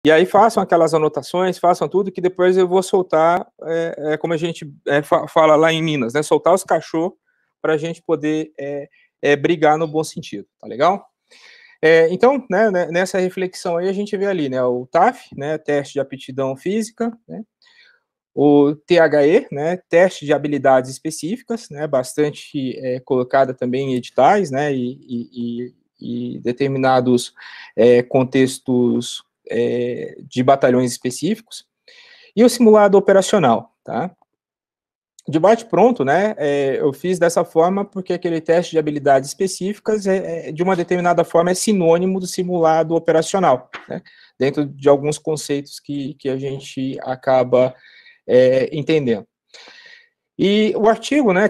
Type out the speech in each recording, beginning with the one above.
E aí façam aquelas anotações, façam tudo, que depois eu vou soltar, como a gente fala lá em Minas, né? Soltar os cachorros para a gente poder brigar no bom sentido, tá legal? Então, né, nessa reflexão aí, a gente vê ali, né, o TAF, né, teste de aptidão física, né, o THE, né, teste de habilidades específicas, né, bastante colocada também em editais, né, e determinados contextos de batalhões específicos, e o simulado operacional, tá? De bate-pronto, né, eu fiz dessa forma porque aquele teste de habilidades específicas, de uma determinada forma, é sinônimo do simulado operacional, né, dentro de alguns conceitos que a gente acaba entendendo. E o artigo, né,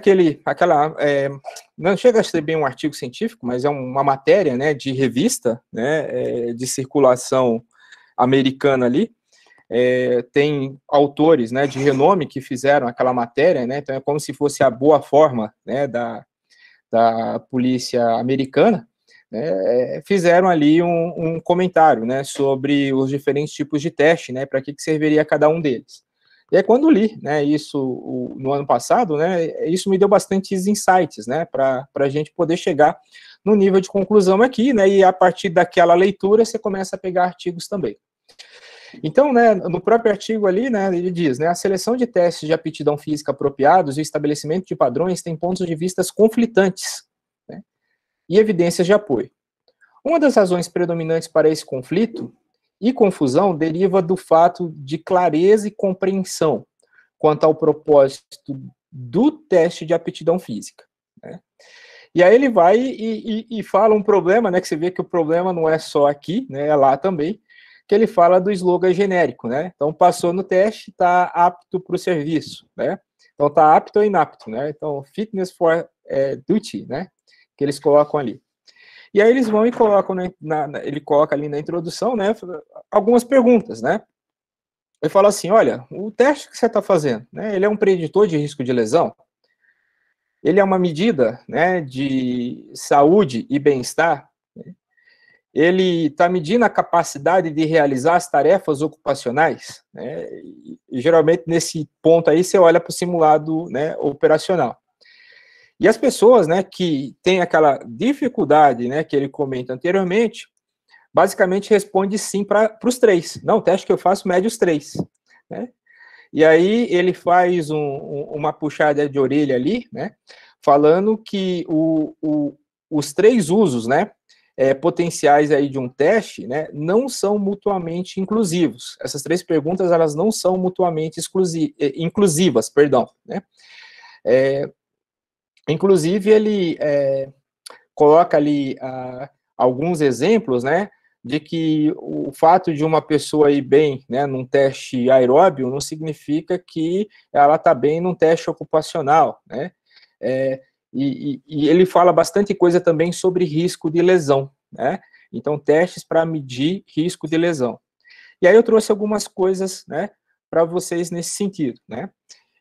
não chega a ser bem um artigo científico, mas é uma matéria, né, de revista, né, de circulação americana ali, tem autores, né, de renome que fizeram aquela matéria, né, então é como se fosse a boa forma, né, da polícia americana, né, fizeram ali um comentário, né, sobre os diferentes tipos de teste, né, para que serviria cada um deles. E aí, quando li, né, isso no ano passado, né, isso me deu bastantes insights, né, para a gente poder chegar no nível de conclusão aqui, né, e a partir daquela leitura você começa a pegar artigos também. Então, né, no próprio artigo ali, né, ele diz, né, a seleção de testes de aptidão física apropriados e o estabelecimento de padrões tem pontos de vista conflitantes, né, e evidências de apoio. Uma das razões predominantes para esse conflito e confusão deriva do fato de clareza e compreensão quanto ao propósito do teste de aptidão física, né. E aí ele vai e fala um problema, né, que você vê que o problema não é só aqui, né, é lá também, que ele fala do slogan genérico, né? Então, passou no teste, está apto para o serviço, né? Então, está apto ou inapto, né? Então, fitness for duty, né? Que eles colocam ali. E aí eles vão e colocam, ele coloca ali na introdução, né? Algumas perguntas, né? Ele fala assim, olha, o teste que você está fazendo, né? Ele é um preditor de risco de lesão? Ele é uma medida, né, de saúde e bem-estar? Ele está medindo a capacidade de realizar as tarefas ocupacionais, né? E geralmente nesse ponto aí você olha para o simulado, né, operacional. E as pessoas, né, que têm aquela dificuldade, né, que ele comenta anteriormente, basicamente responde sim para os três. Não, o teste que eu faço mede os três, né? E aí ele faz uma puxada de orelha ali, né, falando que os três usos, né, potenciais aí de um teste, né, não são mutuamente inclusivos. Essas três perguntas, elas não são mutuamente inclusivas, perdão, né. Inclusive, ele coloca ali alguns exemplos, né, de que o fato de uma pessoa ir bem, né, num teste aeróbio não significa que ela está bem num teste ocupacional, né, e ele fala bastante coisa também sobre risco de lesão, né, então testes para medir risco de lesão. E aí eu trouxe algumas coisas, né, para vocês nesse sentido, né.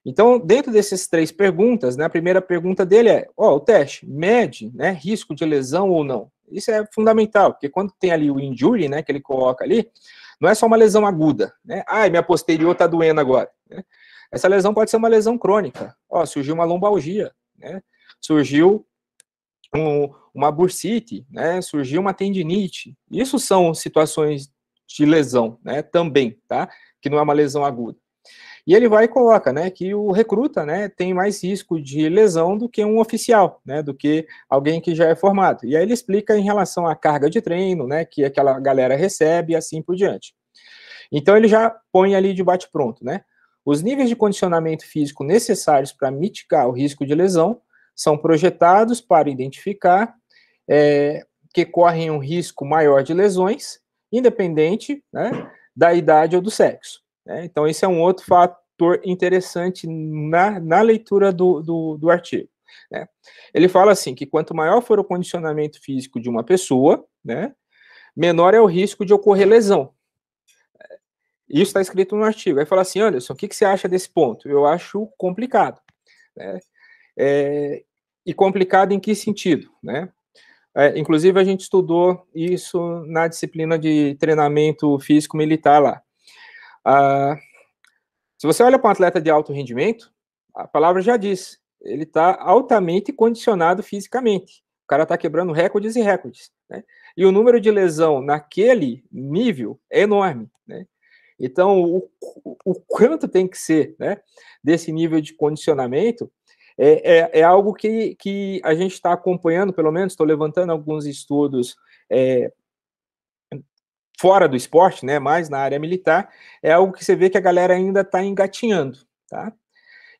Então, dentro dessas três perguntas, né, a primeira pergunta dele é, o teste mede, né, risco de lesão ou não? Isso é fundamental, porque quando tem ali o injury, né, que ele coloca ali, não é só uma lesão aguda, né, minha posterior está doendo agora, né? Essa lesão pode ser uma lesão crônica, surgiu uma lombalgia, né, surgiu uma bursite, né, surgiu uma tendinite, isso são situações de lesão, né, também, tá, que não é uma lesão aguda. E ele vai e coloca, né, que o recruta, né, tem mais risco de lesão do que um oficial, né, do que alguém que já é formado. E aí ele explica em relação à carga de treino, né, que aquela galera recebe e assim por diante. Então ele já põe ali de bate-pronto, né, os níveis de condicionamento físico necessários para mitigar o risco de lesão são projetados para identificar que correm um risco maior de lesões, independente, né, da idade ou do sexo. Então, esse é um outro fator interessante na leitura do artigo, né? Ele fala assim, que quanto maior for o condicionamento físico de uma pessoa, né, menor é o risco de ocorrer lesão. Isso está escrito no artigo. Aí fala assim, Anderson, o que você acha desse ponto? Eu acho complicado, né? E complicado em que sentido, né? Inclusive, a gente estudou isso na disciplina de treinamento físico militar lá. Se você olha para um atleta de alto rendimento, a palavra já diz, ele está altamente condicionado fisicamente. O cara está quebrando recordes e recordes, né? E o número de lesão naquele nível é enorme, né? Então, o quanto tem que ser, né, desse nível de condicionamento é algo que a gente está acompanhando, pelo menos estou levantando alguns estudos fora do esporte, né, mais na área militar, é algo que você vê que a galera ainda está engatinhando, tá?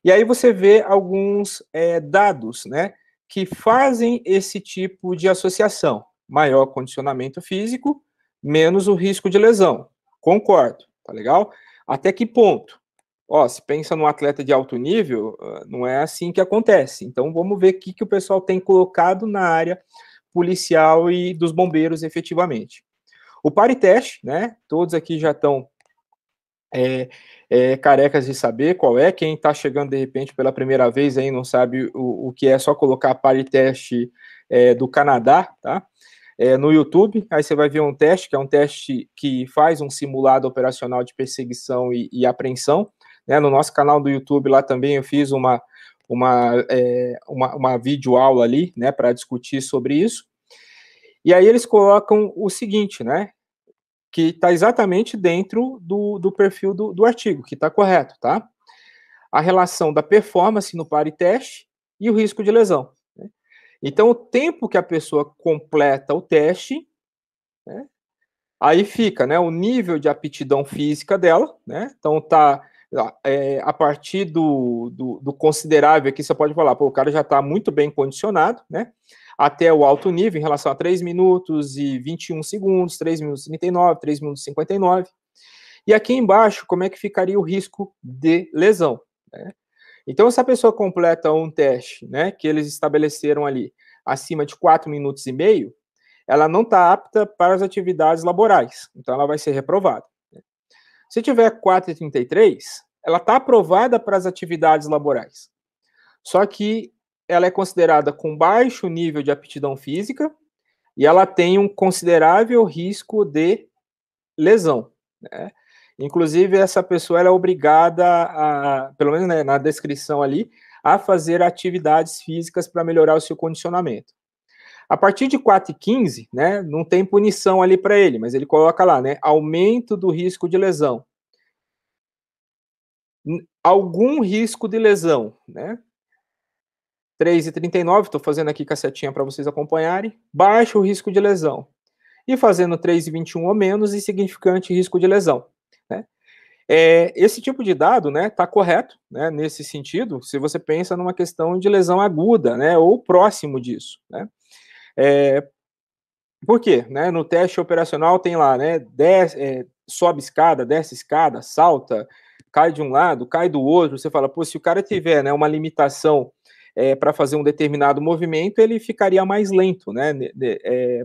E aí você vê alguns dados, né, que fazem esse tipo de associação. Maior condicionamento físico, menos o risco de lesão. Concordo, tá legal? Até que ponto? Ó, se pensa num atleta de alto nível, não é assim que acontece. Então, vamos ver o que o pessoal tem colocado na área policial e dos bombeiros efetivamente. O PARI-TEST, né, todos aqui já estão carecas de saber qual é. Quem está chegando, de repente, pela primeira vez aí, não sabe o que é, só colocar PARI-TEST do Canadá, tá? No YouTube, aí você vai ver um teste, que é um teste que faz um simulado operacional de perseguição e apreensão, né? No nosso canal do YouTube, lá também eu fiz uma videoaula ali, né, para discutir sobre isso. E aí eles colocam o seguinte, né, que está exatamente dentro do perfil do artigo, que está correto, tá? A relação da performance no PARI-TEST e o risco de lesão, né? Então, o tempo que a pessoa completa o teste, né, aí fica, né, o nível de aptidão física dela, né? Então, tá a partir do considerável aqui, você pode falar, pô, o cara já está muito bem condicionado, né? Até o alto nível, em relação a 3 minutos e 21 segundos, 3 minutos e 39, 3 minutos e 59. E aqui embaixo, como é que ficaria o risco de lesão, né? Então, se a pessoa completa um teste, né, que eles estabeleceram ali, acima de 4 minutos e meio, ela não está apta para as atividades laborais, então ela vai ser reprovada. Se tiver 4,33, ela está aprovada para as atividades laborais. Só que ela é considerada com baixo nível de aptidão física e ela tem um considerável risco de lesão, né? Inclusive, essa pessoa ela é obrigada a, pelo menos, né, na descrição ali, a fazer atividades físicas para melhorar o seu condicionamento. A partir de 4,15, né, não tem punição ali para ele, mas ele coloca lá, né, aumento do risco de lesão. Algum risco de lesão, né? 3,39, estou fazendo aqui com a setinha para vocês acompanharem, baixo risco de lesão. E fazendo 3,21 ou menos, insignificante risco de lesão, né? Esse tipo de dado, né, está correto, né, nesse sentido, se você pensa numa questão de lesão aguda, né, ou próximo disso, né? Por quê? Né, no teste operacional tem lá, né, sobe escada, desce escada, salta, cai de um lado, cai do outro, você fala, pô, se o cara tiver, né, uma limitação para fazer um determinado movimento, ele ficaria mais lento, né,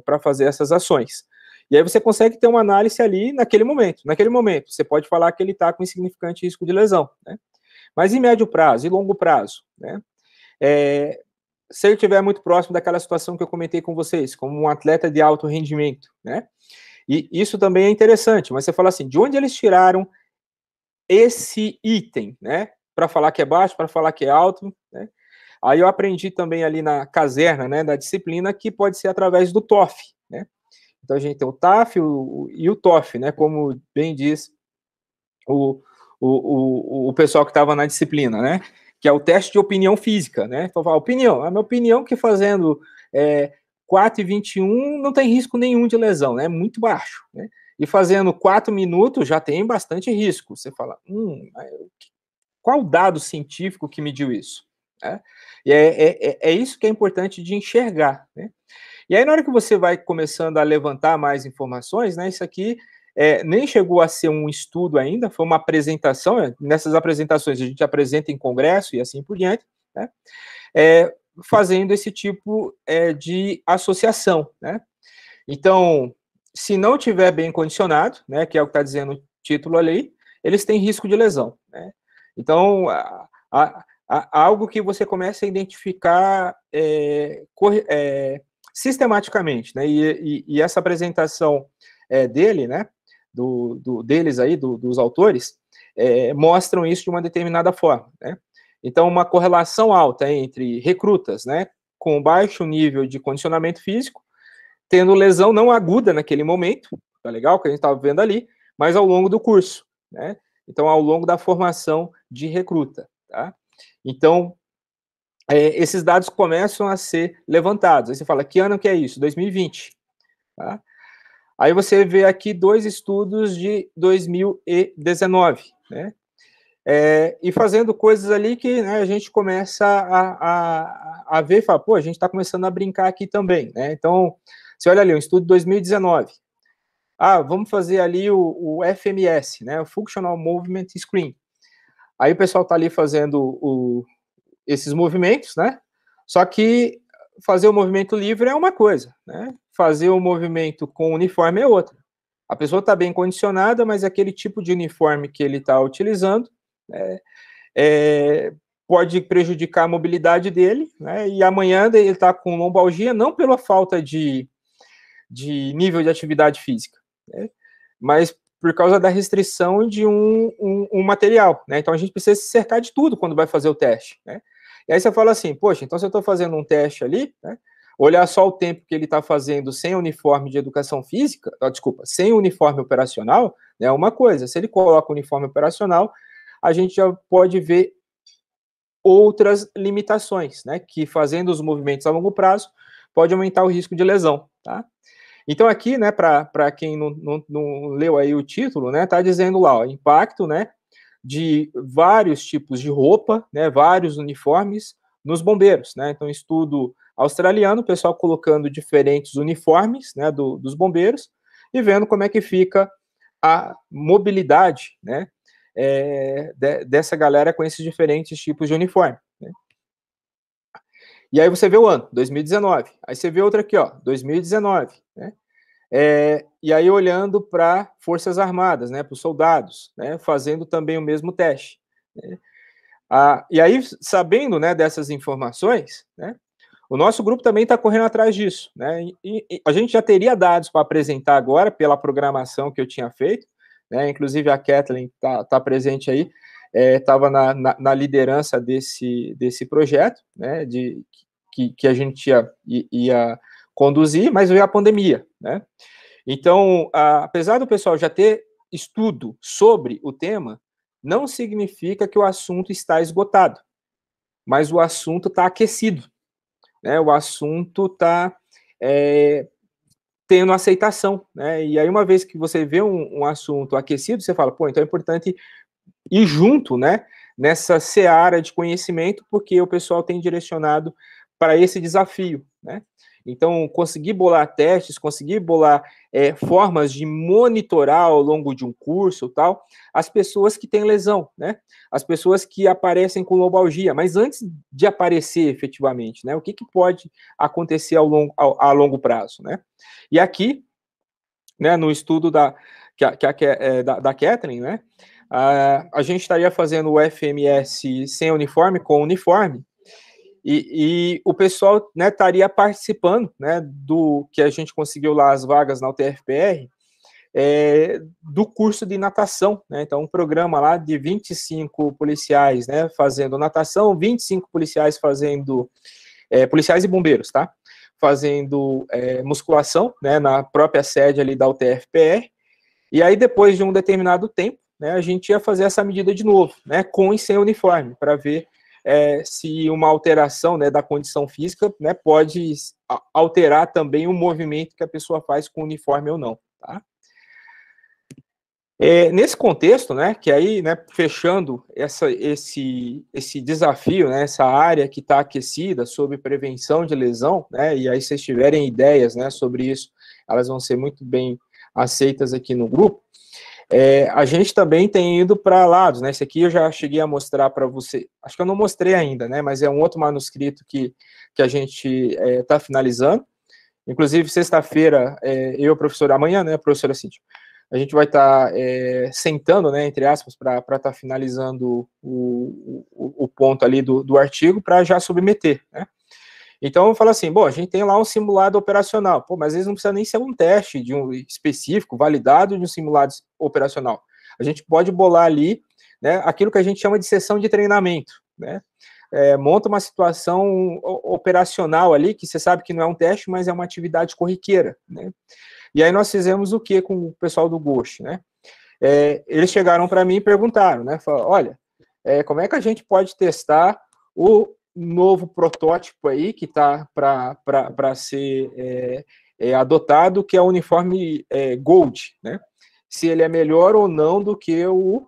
para fazer essas ações. E aí você consegue ter uma análise ali naquele momento. Naquele momento, você pode falar que ele está com insignificante risco de lesão, né? Mas em médio prazo e longo prazo, né? Se ele estiver muito próximo daquela situação que eu comentei com vocês, como um atleta de alto rendimento, né? E isso também é interessante, mas você fala assim, de onde eles tiraram esse item, né? Para falar que é baixo, para falar que é alto, né? Aí eu aprendi também ali na caserna, né, da disciplina, que pode ser através do TOEFL, né? Então a gente tem o TAF e o TOEFL, né? Como bem diz o pessoal que estava na disciplina, né? Que é o teste de opinião física, né? Então, a minha opinião que fazendo 4,21 não tem risco nenhum de lesão, né? Muito baixo, né? E fazendo 4 minutos já tem bastante risco. Você fala, qual o dado científico que mediu isso? E é isso que é importante de enxergar, né? E aí, na hora que você vai começando a levantar mais informações, né, isso aqui nem chegou a ser um estudo ainda, foi uma apresentação, nessas apresentações a gente apresenta em congresso e assim por diante, né, fazendo esse tipo de associação, né. Então, se não tiver bem condicionado, né, que é o que está dizendo o título ali, eles têm risco de lesão, né. Então, algo que você começa a identificar sistematicamente, né? E essa apresentação dele, né? Deles aí, dos autores, mostram isso de uma determinada forma, né? Então, uma correlação alta entre recrutas, né? Com baixo nível de condicionamento físico, tendo lesão não aguda naquele momento, tá legal? Que a gente estava vendo ali, mas ao longo do curso, né? Então, ao longo da formação de recruta, tá? Então, esses dados começam a ser levantados. Aí você fala, que ano que é isso? 2020, tá? Aí você vê aqui 2 estudos de 2019, né? E fazendo coisas ali que, né, a gente começa a ver e fala, pô, a gente está começando a brincar aqui também, né? Então, você olha ali, um estudo de 2019. Vamos fazer ali o FMS, né? O Functional Movement Screen. Aí o pessoal está ali fazendo esses movimentos, né? Só que fazer o movimento livre é uma coisa, né? Fazer o movimento com uniforme é outra. A pessoa está bem condicionada, mas aquele tipo de uniforme que ele está utilizando pode prejudicar a mobilidade dele, né? E amanhã ele está com lombalgia, não pela falta de nível de atividade física, né? Mas por causa da restrição de um material, né? Então a gente precisa se cercar de tudo quando vai fazer o teste, né? E aí você fala assim, poxa, então se eu estou fazendo um teste ali, né? Olhar só o tempo que ele está fazendo sem uniforme de educação física, sem uniforme operacional, né, é uma coisa. Se ele coloca o uniforme operacional, a gente já pode ver outras limitações, né, que fazendo os movimentos a longo prazo, pode aumentar o risco de lesão, tá? Então aqui, né, para quem não leu aí o título, né, tá dizendo lá, ó, impacto, né, de vários tipos de roupa, né, vários uniformes nos bombeiros, né? Então, estudo australiano, o pessoal colocando diferentes uniformes, né, dos bombeiros e vendo como é que fica a mobilidade, né, dessa galera com esses diferentes tipos de uniforme, né? E aí você vê o ano, 2019. Aí você vê outra aqui, ó, 2019, né? E aí olhando para Forças Armadas, né, para os soldados, né, fazendo também o mesmo teste, né? E aí, sabendo, né, dessas informações, né, o nosso grupo também está correndo atrás disso, né, e a gente já teria dados para apresentar agora, pela programação que eu tinha feito, né, inclusive a Kathleen está presente aí, estava na liderança desse projeto, né, que a gente ia conduzir, mas veio a pandemia, né. Então, apesar do pessoal já ter estudo sobre o tema, não significa que o assunto está esgotado, mas o assunto está aquecido, né? O assunto está tendo aceitação, né? E aí, uma vez que você vê um assunto aquecido, você fala, pô, então é importante ir junto, né? Nessa seara de conhecimento, porque o pessoal tem direcionado para esse desafio, né? Então, conseguir bolar testes, conseguir bolar formas de monitorar ao longo de um curso, tal, as pessoas que têm lesão, né? As pessoas que aparecem com lombalgia, mas antes de aparecer efetivamente, né? O que pode acontecer a longo prazo, né? E aqui, né, no estudo da Kathleen, né? A gente estaria fazendo o FMS sem uniforme, com uniforme, e o pessoal, né, estaria participando, né, do que a gente conseguiu lá as vagas na UTFPR, do curso de natação, né, então um programa lá de 25 policiais, né, fazendo natação, 25 policiais fazendo, policiais e bombeiros, tá, fazendo musculação, né, na própria sede ali da UTFPR, e aí depois de um determinado tempo, né, a gente ia fazer essa medida de novo, né, com e sem uniforme, para ver se uma alteração, né, da condição física, né, pode alterar também o movimento que a pessoa faz com o uniforme ou não, tá? Nesse contexto, né, que aí, né, fechando esse desafio, né, essa área que está aquecida sobre prevenção de lesão, né, e aí se vocês tiverem ideias, né, sobre isso, elas vão ser muito bem aceitas aqui no grupo. A gente também tem ido para lados, né? Esse aqui eu já cheguei a mostrar para você, acho que eu não mostrei ainda, né? Mas é um outro manuscrito que a gente está finalizando. Inclusive, sexta-feira, eu e a professora, amanhã, né, professora Cíntia, a gente vai estar sentando, né, entre aspas, para estar finalizando o ponto ali do artigo para já submeter, né? Então, eu falo assim, bom, a gente tem lá um simulado operacional, pô, mas às vezes não precisa nem ser um teste de um específico, validado de um simulado operacional. A gente pode bolar ali, né, aquilo que a gente chama de sessão de treinamento, né? Monta uma situação operacional ali, que você sabe que não é um teste, mas é uma atividade corriqueira, né? E aí nós fizemos o que com o pessoal do Ghost, né? Eles chegaram para mim e perguntaram, né? Falaram, olha, como é que a gente pode testar o novo protótipo aí que está para ser adotado, que é o uniforme Gold, né? Se ele é melhor ou não do que o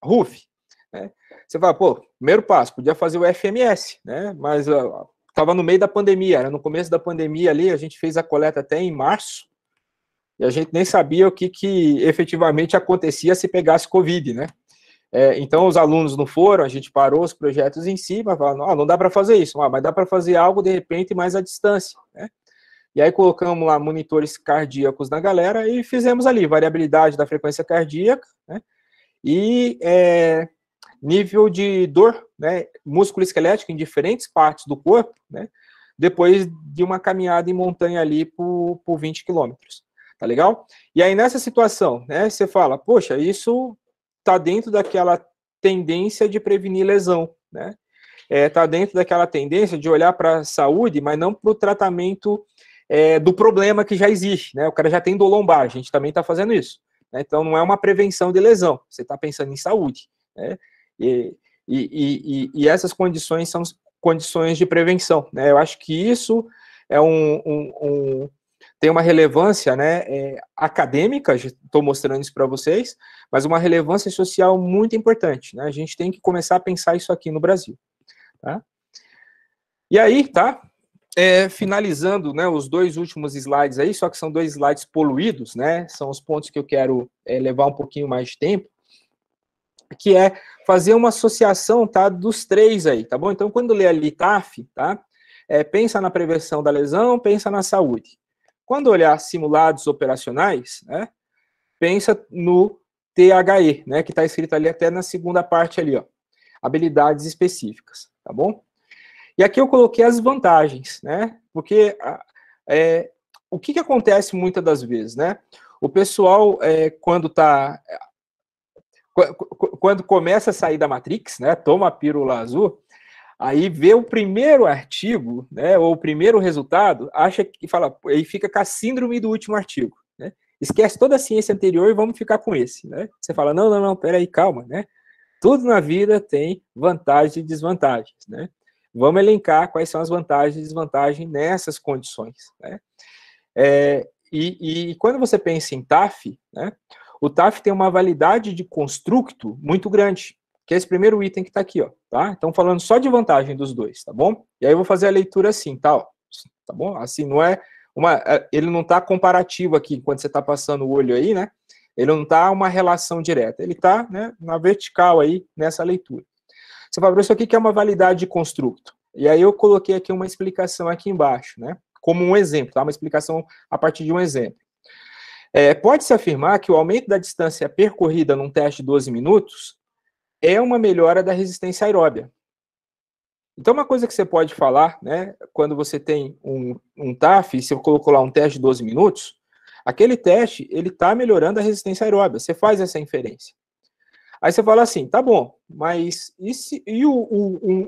RUF, né? Você fala, pô, primeiro passo, podia fazer o FMS, né? Mas estava no meio da pandemia, era no começo da pandemia ali, a gente fez a coleta até em março, e a gente nem sabia o que efetivamente acontecia se pegasse Covid, né? Então, os alunos não foram, a gente parou os projetos em si, mas falaram, não dá para fazer isso, mas dá para fazer algo, de repente, mais à distância, né? E aí colocamos lá monitores cardíacos na galera e fizemos ali variabilidade da frequência cardíaca, né? E nível de dor, né, músculo esquelético em diferentes partes do corpo, né, depois de uma caminhada em montanha ali por 20 quilômetros, tá legal? E aí nessa situação, né, você fala, poxa, isso tá dentro daquela tendência de prevenir lesão, né, tá dentro daquela tendência de olhar para a saúde, mas não para o tratamento do problema que já existe, né, o cara já tem dor lombar, a gente também está fazendo isso, né, então não é uma prevenção de lesão, você está pensando em saúde, né, e essas condições são condições de prevenção, né? Eu acho que isso é tem uma relevância, né, acadêmica, estou mostrando isso para vocês, mas uma relevância social muito importante, né? A gente tem que começar a pensar isso aqui no Brasil, tá? E aí, tá? Finalizando, né, os dois últimos slides aí, só que são 2 slides poluídos, né? São os pontos que eu quero levar um pouquinho mais de tempo, que é fazer uma associação, tá, dos 3 aí, tá bom? Então, quando lê ali TAF, tá, pensa na prevenção da lesão, pensa na saúde. Quando olhar simulados operacionais, né, pensa no THE, né, que está escrito ali até na segunda parte ali, ó, habilidades específicas, tá bom? E aqui eu coloquei as vantagens, né, porque o que acontece muitas das vezes, né, o pessoal, quando começa a sair da Matrix, né, toma a pílula azul, aí vê o primeiro artigo, né, ou o primeiro resultado, acha que fala, e fica com a síndrome do último artigo, né? Esquece toda a ciência anterior e vamos ficar com esse, né? Você fala, não, peraí, calma, né? Tudo na vida tem vantagens e desvantagens, né? Vamos elencar quais são as vantagens e desvantagens nessas condições, né? E quando você pensa em TAF, né, o TAF tem uma validade de construto muito grande, que é esse primeiro item que está aqui, ó, tá? Então, falando só de vantagem dos dois, tá bom? E aí eu vou fazer a leitura assim, tá bom? Assim, não é ele não está comparativo aqui, quando você está passando o olho aí, né? Ele não está uma relação direta, ele está, né, na vertical aí, nessa leitura. Você fala, isso aqui que é uma validade de construto. E aí eu coloquei aqui uma explicação aqui embaixo, né? Como um exemplo, tá? Uma explicação a partir de um exemplo. Pode-se afirmar que o aumento da distância percorrida num teste de 12 minutos é uma melhora da resistência aeróbia. Então, uma coisa que você pode falar, né, quando você tem um TAF, você colocou lá um teste de 12 minutos, aquele teste, ele está melhorando a resistência aeróbia, você faz essa inferência. Aí você fala assim, tá bom, mas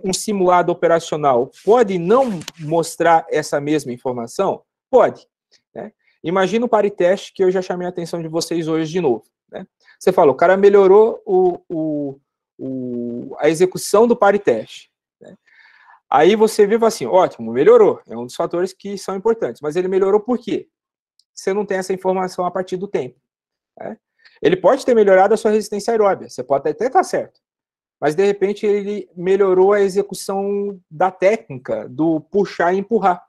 um simulado operacional pode não mostrar essa mesma informação? Pode, né? Imagina o pariteste que eu já chamei a atenção de vocês hoje de novo, né? Você fala, o cara melhorou a execução do pariteste, né? Aí você vê assim, ótimo, melhorou, é um dos fatores que são importantes, mas ele melhorou por quê? Você não tem essa informação a partir do tempo, né? Ele pode ter melhorado a sua resistência aeróbia, você pode até estar certo, mas de repente ele melhorou a execução da técnica do puxar e empurrar.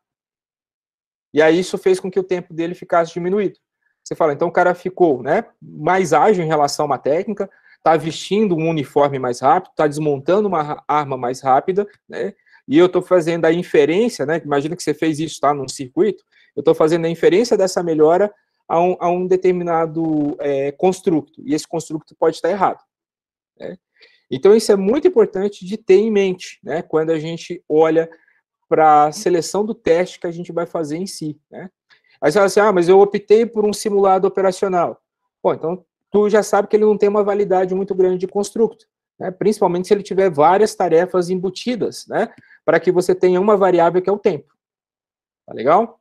E aí isso fez com que o tempo dele ficasse diminuído. Você fala, então o cara ficou, né, mais ágil em relação a uma técnica, está vestindo um uniforme mais rápido, está desmontando uma arma mais rápida, né, e eu estou fazendo a inferência, né, imagina que você fez isso, tá, num circuito, eu estou fazendo a inferência dessa melhora a um determinado construto, e esse construto pode estar errado, né? Então, isso é muito importante de ter em mente, né, quando a gente olha para a seleção do teste que a gente vai fazer em si, né? Aí você fala assim, mas eu optei por um simulado operacional. Bom, então tu já sabe que ele não tem uma validade muito grande de construto, né? Principalmente se ele tiver várias tarefas embutidas, né? Para que você tenha uma variável que é o tempo. Tá legal?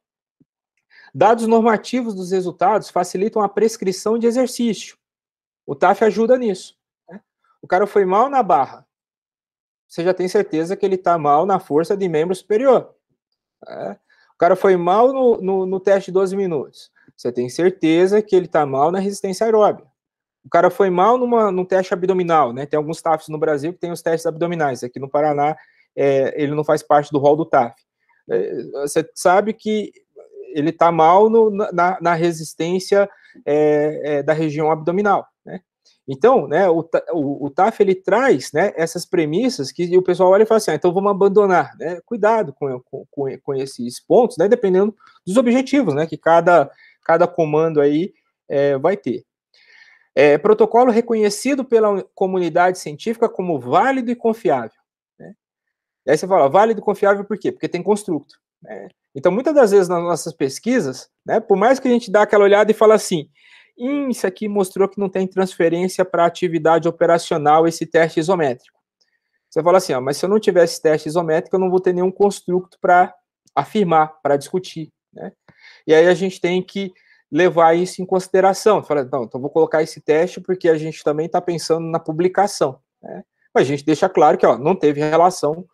Dados normativos dos resultados facilitam a prescrição de exercício. O TAF ajuda nisso, né? O cara foi mal na barra. Você já tem certeza que ele está mal na força de membro superior. Né? O cara foi mal no teste de 12 minutos. Você tem certeza que ele está mal na resistência aeróbica. O cara foi mal num teste abdominal, né? Tem alguns TAFs no Brasil que tem os testes abdominais. Aqui no Paraná, ele não faz parte do rol do TAF. Você sabe que ele está mal na resistência da região abdominal, né? Então, né, o TAF, ele traz, né, essas premissas que o pessoal olha e fala assim, então vamos abandonar, né? Cuidado com esses pontos, né, dependendo dos objetivos, né, que cada comando aí vai ter. Protocolo reconhecido pela comunidade científica como válido e confiável, né? E aí você fala, válido e confiável por quê? Porque tem construto, né? Então, muitas das vezes nas nossas pesquisas, né, por mais que a gente dá aquela olhada e fala assim, isso aqui mostrou que não tem transferência para atividade operacional esse teste isométrico. Você fala assim, mas se eu não tiver esse teste isométrico, eu não vou ter nenhum construto para afirmar, para discutir, né? E aí a gente tem que levar isso em consideração. Fala, não, então vou colocar esse teste porque a gente também está pensando na publicação, né? Mas a gente deixa claro que não teve relação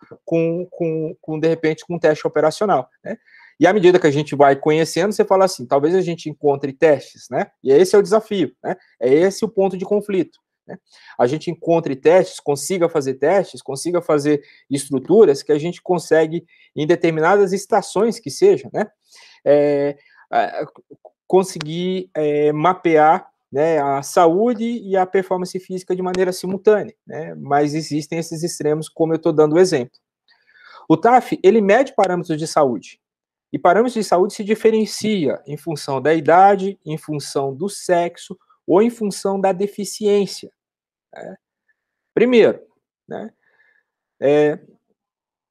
de repente, com o teste operacional, né? E à medida que a gente vai conhecendo, você fala assim, talvez a gente encontre testes, né? E esse é o desafio, né? É esse o ponto de conflito, né? A gente encontre testes, consiga fazer estruturas que a gente consegue, em determinadas estações que seja, né? Conseguir mapear, né, a saúde e a performance física de maneira simultânea, né? Mas existem esses extremos, como eu estou dando o exemplo. O TAF, ele mede parâmetros de saúde. E parâmetros de saúde se diferencia em função da idade, em função do sexo ou em função da deficiência, né? Primeiro, né,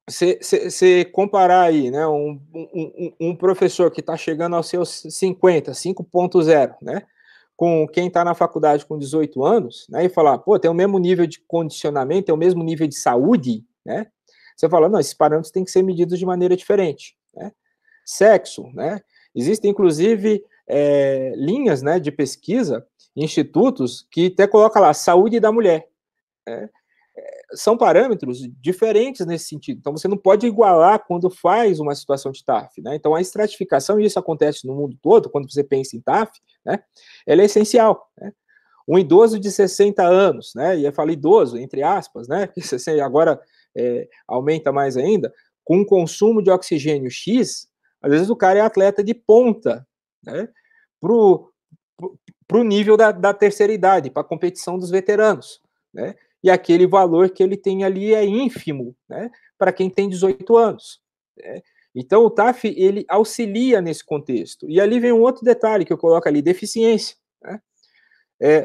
você comparar aí, né, um professor que está chegando aos seus 50, 5.0, né, com quem está na faculdade com 18 anos, né, e falar, pô, tem o mesmo nível de condicionamento, tem o mesmo nível de saúde, né, você fala, não, esses parâmetros têm que ser medidos de maneira diferente, né. Sexo, né, existem inclusive linhas, né, de pesquisa, institutos, que até coloca lá, saúde da mulher, né. São parâmetros diferentes nesse sentido. Então, você não pode igualar quando faz uma situação de TAF, né? Então, a estratificação, e isso acontece no mundo todo, quando você pensa em TAF, né? Ela é essencial, né? Um idoso de 60 anos, né? E eu falo idoso, entre aspas, né? Porque você agora aumenta mais ainda, com um consumo de oxigênio X, às vezes o cara é atleta de ponta, né? Pro nível da terceira idade, para a competição dos veteranos, né? E aquele valor que ele tem ali é ínfimo, né, para quem tem 18 anos, né? Então, o TAF, ele auxilia nesse contexto. E ali vem um outro detalhe que eu coloco ali, deficiência, né?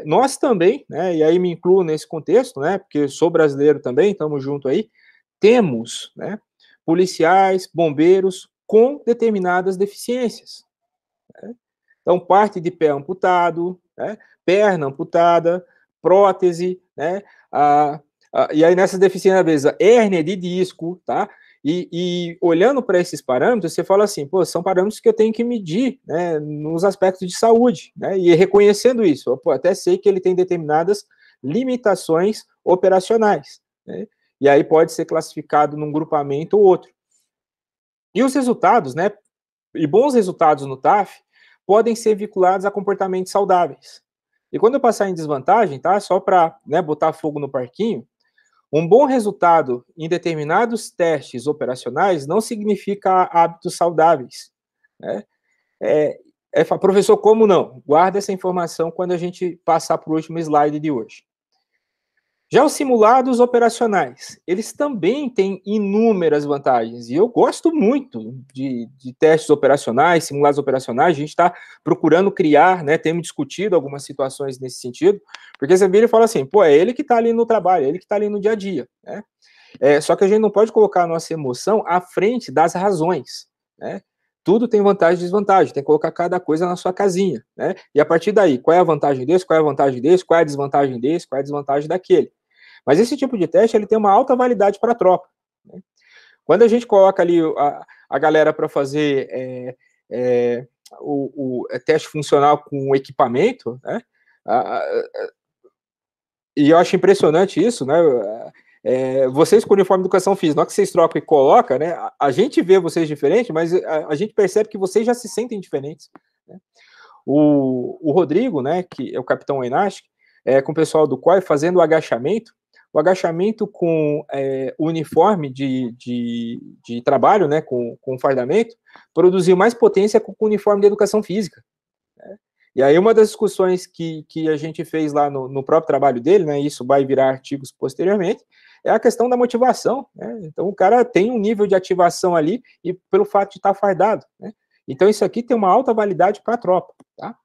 Nós também, né, e aí me incluo nesse contexto, né, porque sou brasileiro também, estamos junto aí, temos, né, policiais, bombeiros com determinadas deficiências, né? Então, parte de pé amputado, né, perna amputada, prótese, né? E aí, nessas deficiências, às vezes, hérnia de disco, tá? E olhando para esses parâmetros, você fala assim, pô, são parâmetros que eu tenho que medir, né, nos aspectos de saúde, né? E reconhecendo isso, eu até sei que ele tem determinadas limitações operacionais, né? E aí pode ser classificado num grupamento ou outro. E os resultados, né? E bons resultados no TAF podem ser vinculados a comportamentos saudáveis. E quando eu passar em desvantagem, tá? Só para, né, botar fogo no parquinho, um bom resultado em determinados testes operacionais não significa hábitos saudáveis, né? Professor, como não? Guarda essa informação quando a gente passar para o último slide de hoje. Já os simulados operacionais, eles também têm inúmeras vantagens, e eu gosto muito de testes operacionais, simulados operacionais, a gente está procurando criar, né, temos discutido algumas situações nesse sentido, porque você vira e fala assim, pô, é ele que está ali no trabalho, é ele que está ali no dia a dia, né? Só que a gente não pode colocar a nossa emoção à frente das razões, né? Tudo tem vantagem e desvantagem, tem que colocar cada coisa na sua casinha, né? E a partir daí, qual é a vantagem desse, qual é a vantagem desse, qual é a desvantagem desse, qual é a desvantagem daquele. Mas esse tipo de teste, ele tem uma alta validade para a tropa, né? Quando a gente coloca ali a galera para fazer o teste funcional com o equipamento, né? E eu acho impressionante isso, né? Vocês com o uniforme de educação física, na hora que vocês trocam e colocam, né? A gente vê vocês diferentes, mas a gente percebe que vocês já se sentem diferentes, né? O Rodrigo, né, que é o capitão Einash, com o pessoal do COI fazendo o agachamento com o uniforme de trabalho, né, com fardamento, produziu mais potência com o uniforme de educação física, né? E aí uma das discussões que a gente fez lá no próprio trabalho dele, né, isso vai virar artigos posteriormente, é a questão da motivação, né? Então o cara tem um nível de ativação ali, e pelo fato de estar fardado, né? Então isso aqui tem uma alta validade para a tropa, tá?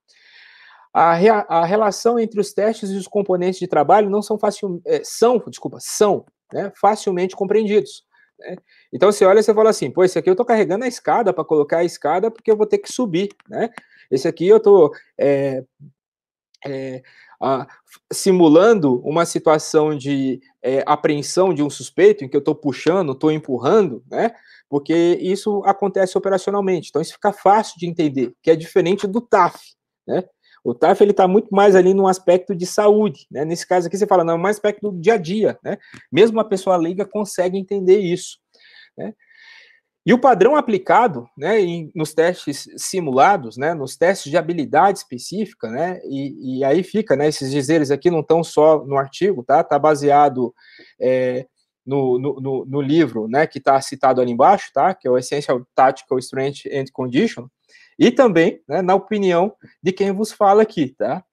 A relação entre os testes e os componentes de trabalho não são são né, facilmente compreendidos, né? Então você olha e você fala assim, pô, esse aqui eu estou carregando a escada para colocar a escada porque eu vou ter que subir, né? Esse aqui eu estou simulando uma situação de apreensão de um suspeito, em que eu estou puxando, estou empurrando, né? Porque isso acontece operacionalmente. Então isso fica fácil de entender, que é diferente do TAF, né? O TAF, ele está muito mais ali no aspecto de saúde, né? Nesse caso aqui você fala, não, é um aspecto do dia a dia, né? Mesmo uma pessoa leiga consegue entender isso, né? E o padrão aplicado, né, nos testes simulados, né, nos testes de habilidade específica, né, e aí fica, né, esses dizeres aqui não estão só no artigo, tá? Está baseado no livro, né, que está citado ali embaixo, tá? Que é o Essential Tactical Strength and Condition, e também, né, na opinião de quem vos fala aqui, tá?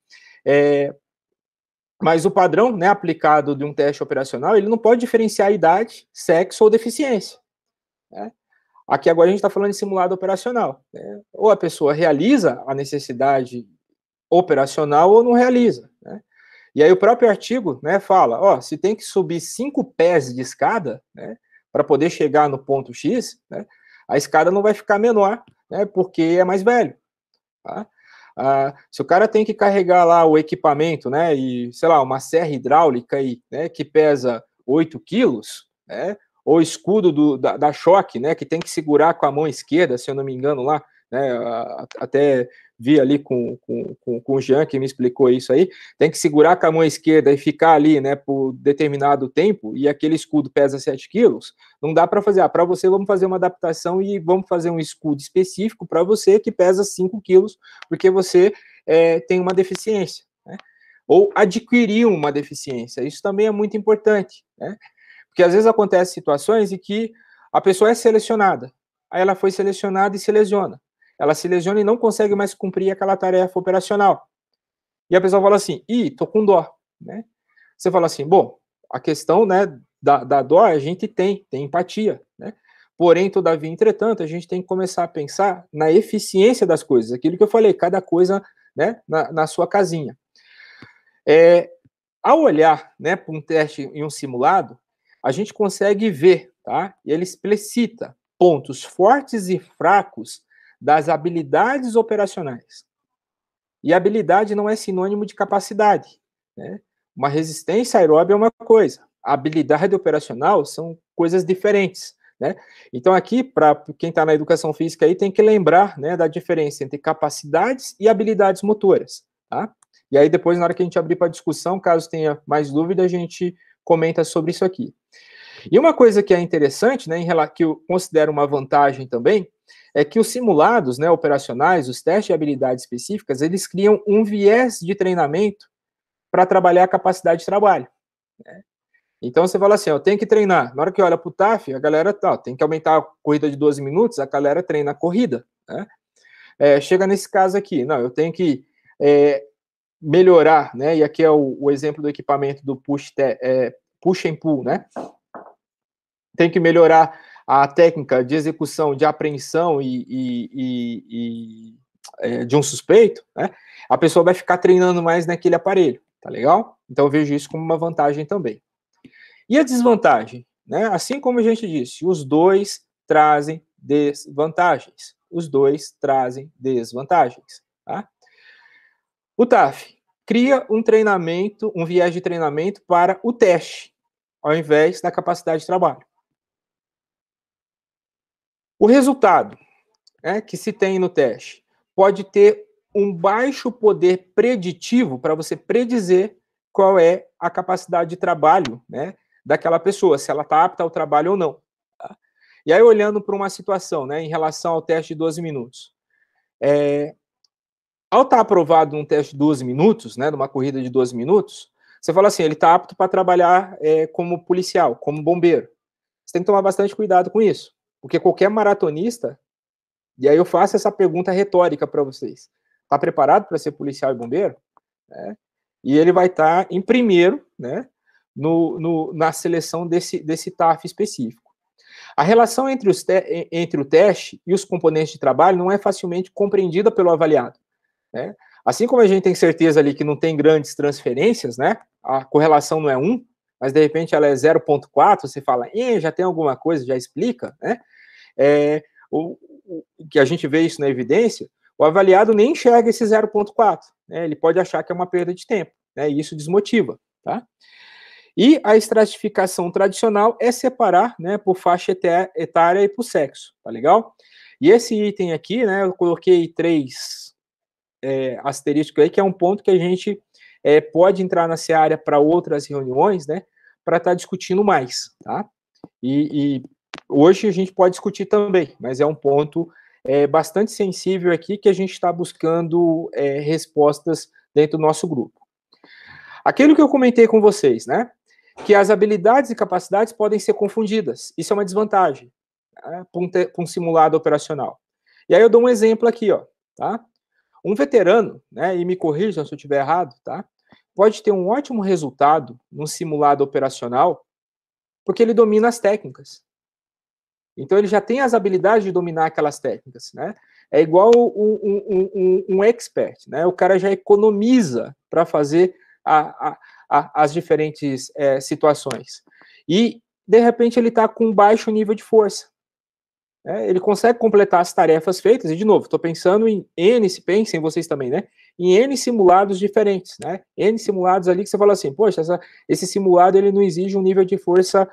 Mas o padrão, né, aplicado de um teste operacional, ele não pode diferenciar idade, sexo ou deficiência, né? Aqui agora a gente está falando de simulado operacional, né? Ou a pessoa realiza a necessidade operacional ou não realiza, né? E aí o próprio artigo, né, fala, ó, se tem que subir 5 pés de escada, né, para poder chegar no ponto X, né, a escada não vai ficar menor, né, porque é mais velho, tá? Se o cara tem que carregar lá o equipamento, né, e, sei lá, uma serra hidráulica aí, né, que pesa 8 quilos, né, ou escudo da choque, né, que tem que segurar com a mão esquerda, se eu não me engano lá, né, até vi ali com o Jean, que me explicou isso aí, tem que segurar com a mão esquerda e ficar ali, né, por determinado tempo, e aquele escudo pesa 7 quilos, não dá para fazer, para você vamos fazer uma adaptação e vamos fazer um escudo específico para você que pesa 5 quilos, porque você tem uma deficiência, né, ou adquiriu uma deficiência, isso também é muito importante, né? Porque às vezes acontecem situações em que a pessoa é selecionada, aí ela foi selecionada e se lesiona. Ela se lesiona e não consegue mais cumprir aquela tarefa operacional. E a pessoa fala assim, tô com dó, né? Você fala assim, bom, a questão, né, da dó a gente tem empatia, né? Porém, todavia, entretanto, a gente tem que começar a pensar na eficiência das coisas, aquilo que eu falei, cada coisa, né, na sua casinha. Ao olhar, né, para um teste em um simulado, a gente consegue ver, tá? E ele explicita pontos fortes e fracos das habilidades operacionais. E habilidade não é sinônimo de capacidade, né? Uma resistência aeróbica é uma coisa, a habilidade operacional são coisas diferentes, né? Então aqui, para quem está na educação física aí, tem que lembrar, né, da diferença entre capacidades e habilidades motoras, tá? E aí depois, na hora que a gente abrir para discussão, caso tenha mais dúvida, a gente comenta sobre isso aqui. E uma coisa que é interessante, né, que eu considero uma vantagem também, é que os simulados, né, operacionais, os testes de habilidades específicas, eles criam um viés de treinamento para trabalhar a capacidade de trabalho, né? Então você fala assim, eu tenho que treinar. Na hora que olha para o TAF, a galera tem que aumentar a corrida de 12 minutos, a galera treina a corrida, né? Chega nesse caso aqui, não, eu tenho que melhorar, né? E aqui é o exemplo do equipamento do push and pull, né? Tem que melhorar a técnica de execução, de apreensão de um suspeito, né? A pessoa vai ficar treinando mais naquele aparelho, tá legal? Então eu vejo isso como uma vantagem também. E a desvantagem? né, assim como a gente disse, os dois trazem desvantagens. Os dois trazem desvantagens, tá? O TAF cria um treinamento, um viés de treinamento para o teste, ao invés da capacidade de trabalho. O resultado, que se tem no teste pode ter um baixo poder preditivo para você predizer qual é a capacidade de trabalho, né, daquela pessoa, se ela está apta ao trabalho ou não. Tá? E aí, olhando para uma situação, né, em relação ao teste de 12 minutos, ao estar aprovado num teste de 12 minutos, né, numa corrida de 12 minutos, você fala assim, ele está apto para trabalhar como policial, como bombeiro. Você tem que tomar bastante cuidado com isso, porque qualquer maratonista, e aí eu faço essa pergunta retórica para vocês, está preparado para ser policial e bombeiro? E ele vai estar em primeiro, né, na seleção desse TAF específico. A relação entre o teste e os componentes de trabalho não é facilmente compreendida pelo avaliado. Né? Assim como a gente tem certeza ali que não tem grandes transferências, né? A correlação não é 1, mas de repente ela é 0,4, você fala, já tem alguma coisa, já explica, né? Que a gente vê isso na evidência, o avaliado nem enxerga esse 0,4, né? Ele pode achar que é uma perda de tempo, né? E isso desmotiva, tá? E a estratificação tradicional é separar, né, por faixa etária e por sexo, tá legal? E esse item aqui, né, eu coloquei 3 asterisco aí, que é um ponto que a gente pode entrar nessa área para outras reuniões, né, para estar discutindo mais, tá? E hoje a gente pode discutir também, mas é um ponto bastante sensível aqui que a gente está buscando respostas dentro do nosso grupo. Aquilo que eu comentei com vocês, né, que as habilidades e capacidades podem ser confundidas, isso é uma desvantagem, né, para um simulado operacional. E aí eu dou um exemplo aqui, ó, tá? Um veterano, né, e me corrijam se eu estiver errado, tá? Pode ter um ótimo resultado num simulado operacional porque ele domina as técnicas. Então ele já tem as habilidades de dominar aquelas técnicas, né? É igual um expert, né? O cara já economiza para fazer as diferentes situações. E, de repente, ele está com baixo nível de força. Ele consegue completar as tarefas feitas, e de novo, estou pensando em N, pensem vocês também, né? Em N simulados diferentes, né? N simulados ali que você fala assim, poxa, esse simulado ele não exige um nível de força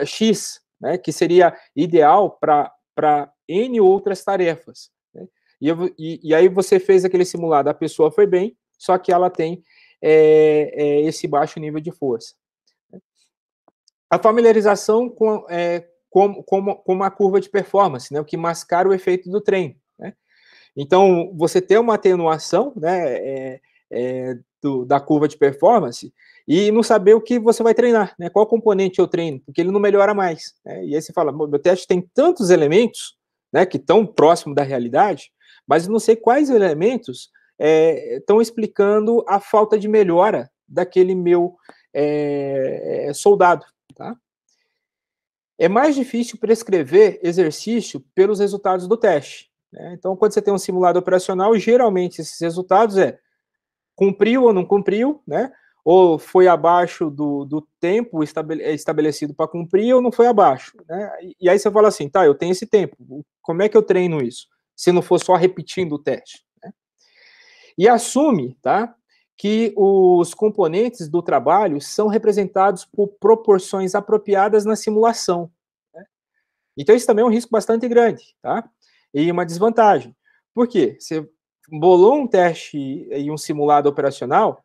X, né? Que seria ideal para N outras tarefas. Né? E aí você fez aquele simulado, a pessoa foi bem, só que ela tem esse baixo nível de força. A familiarização com uma curva de performance, né, o que mascara o efeito do treino. Né? Então, você tem uma atenuação, né, da curva de performance e não saber o que você vai treinar, né, qual componente eu treino, porque ele não melhora mais. Né? E aí você fala, meu teste tem tantos elementos, né, que estão próximos da realidade, mas não sei quais elementos estão explicando a falta de melhora daquele meu soldado. Tá? É mais difícil prescrever exercício pelos resultados do teste. Né? Então, quando você tem um simulado operacional, geralmente esses resultados cumpriu ou não cumpriu, né? Ou foi abaixo do tempo estabelecido para cumprir ou não foi abaixo. Né? E aí você fala assim, tá, eu tenho esse tempo, como é que eu treino isso? Se não for só repetindo o teste. Né? E assume, tá, que os componentes do trabalho são representados por proporções apropriadas na simulação. Né? Então, isso também é um risco bastante grande, tá? E uma desvantagem. Por quê? Você bolou um teste e um simulado operacional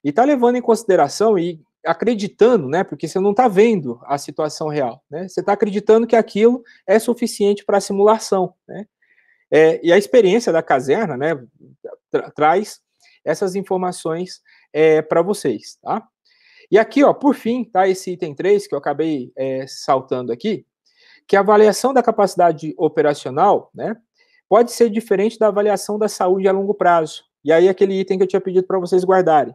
e está levando em consideração e acreditando, né? Porque você não está vendo a situação real, né? Você está acreditando que aquilo é suficiente para a simulação, né? E a experiência da caserna, né, traz essas informações para vocês, tá? E aqui, ó, por fim, tá, esse item 3, que eu acabei saltando aqui, que a avaliação da capacidade operacional, né, pode ser diferente da avaliação da saúde a longo prazo. E aí, aquele item que eu tinha pedido para vocês guardarem.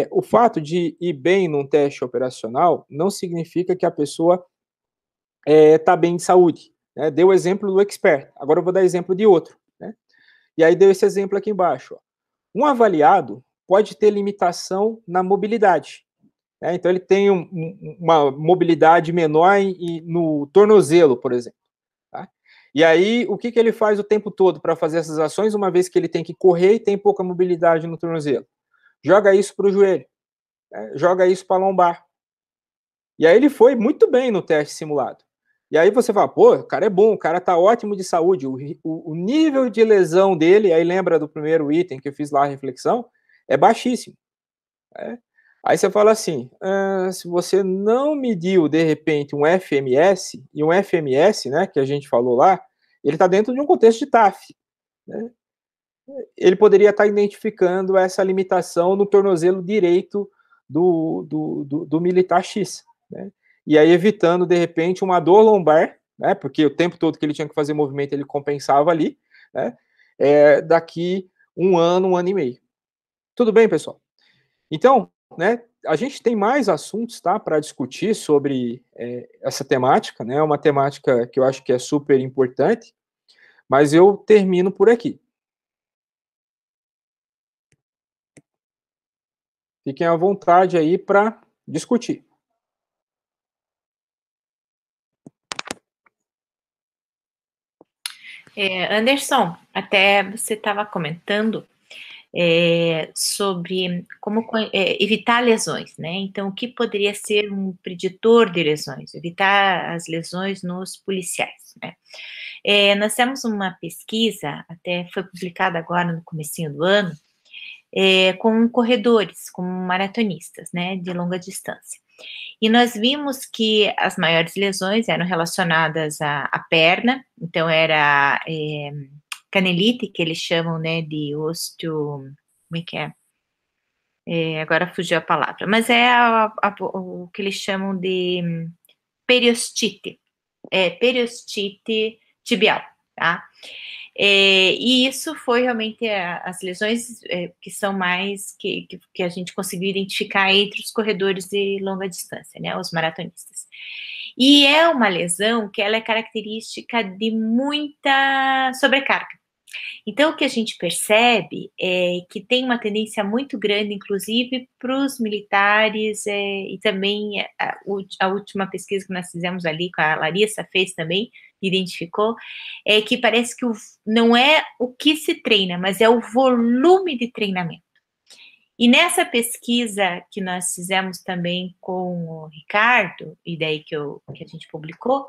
O fato de ir bem num teste operacional não significa que a pessoa está bem de saúde. Né? Deu o exemplo do expert, agora eu vou dar exemplo de outro. Né? E aí deu esse exemplo aqui embaixo. Ó. Um avaliado pode ter limitação na mobilidade, né? Então, ele tem uma mobilidade menor no tornozelo, por exemplo. Tá? E aí, o que ele faz o tempo todo para fazer essas ações, uma vez que ele tem que correr e tem pouca mobilidade no tornozelo? Joga isso para o joelho, né? Joga isso para a lombar. E aí ele foi muito bem no teste simulado. E aí você fala, pô, o cara é bom, o cara tá ótimo de saúde, o nível de lesão dele, aí lembra do primeiro item que eu fiz lá a reflexão, é baixíssimo. Né? Aí você fala assim, se você não mediu, de repente, um FMS, e um FMS, né, que a gente falou lá, ele está dentro de um contexto de TAF. Né? Ele poderia estar identificando essa limitação no tornozelo direito do militar X. Né? E aí evitando, de repente, uma dor lombar, né, porque o tempo todo que ele tinha que fazer movimento, ele compensava ali, né, daqui um ano e meio. Tudo bem, pessoal? Então, né, a gente tem mais assuntos, tá, para discutir sobre essa temática, né, uma temática que eu acho que é super importante, mas eu termino por aqui. Fiquem à vontade aí para discutir. Anderson, até você estava comentando sobre como evitar lesões, né? Então, o que poderia ser um preditor de lesões? Evitar as lesões nos policiais, né? Nós temos uma pesquisa, até foi publicada agora no comecinho do ano, com corredores, com maratonistas, né, de longa distância. E nós vimos que as maiores lesões eram relacionadas à perna, então era canelite, que eles chamam, né, de osteo... Como é que é? Agora fugiu a palavra, mas é o que eles chamam de periostite, periostite tibial, tá? E isso foi realmente as lesões que são mais, que a gente conseguiu identificar entre os corredores de longa distância, né, os maratonistas. E é uma lesão que ela é característica de muita sobrecarga. Então, o que a gente percebe é que tem uma tendência muito grande, inclusive para os militares, e também a última pesquisa que nós fizemos ali, com a Larissa fez também, identificou, é que parece que não é o que se treina, mas é o volume de treinamento. E nessa pesquisa que nós fizemos também com o Ricardo, e daí que a gente publicou,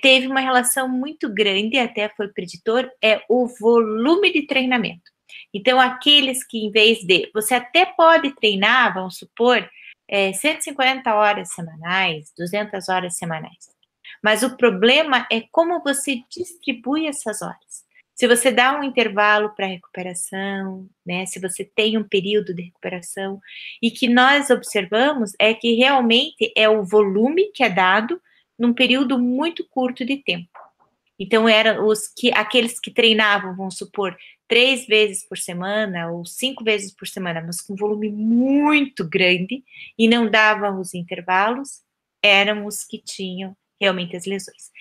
teve uma relação muito grande, até foi preditor, o volume de treinamento. Então, aqueles que, em vez de... Você até pode treinar, vamos supor, 150 horas semanais, 200 horas semanais. Mas o problema é como você distribui essas horas. Se você dá um intervalo para recuperação, né, se você tem um período de recuperação, e que nós observamos é que realmente é o volume que é dado num período muito curto de tempo. Então, eram aqueles que treinavam, vamos supor, 3 vezes por semana ou 5 vezes por semana, mas com volume muito grande e não davam os intervalos, eram os que tinham realmente as lesões.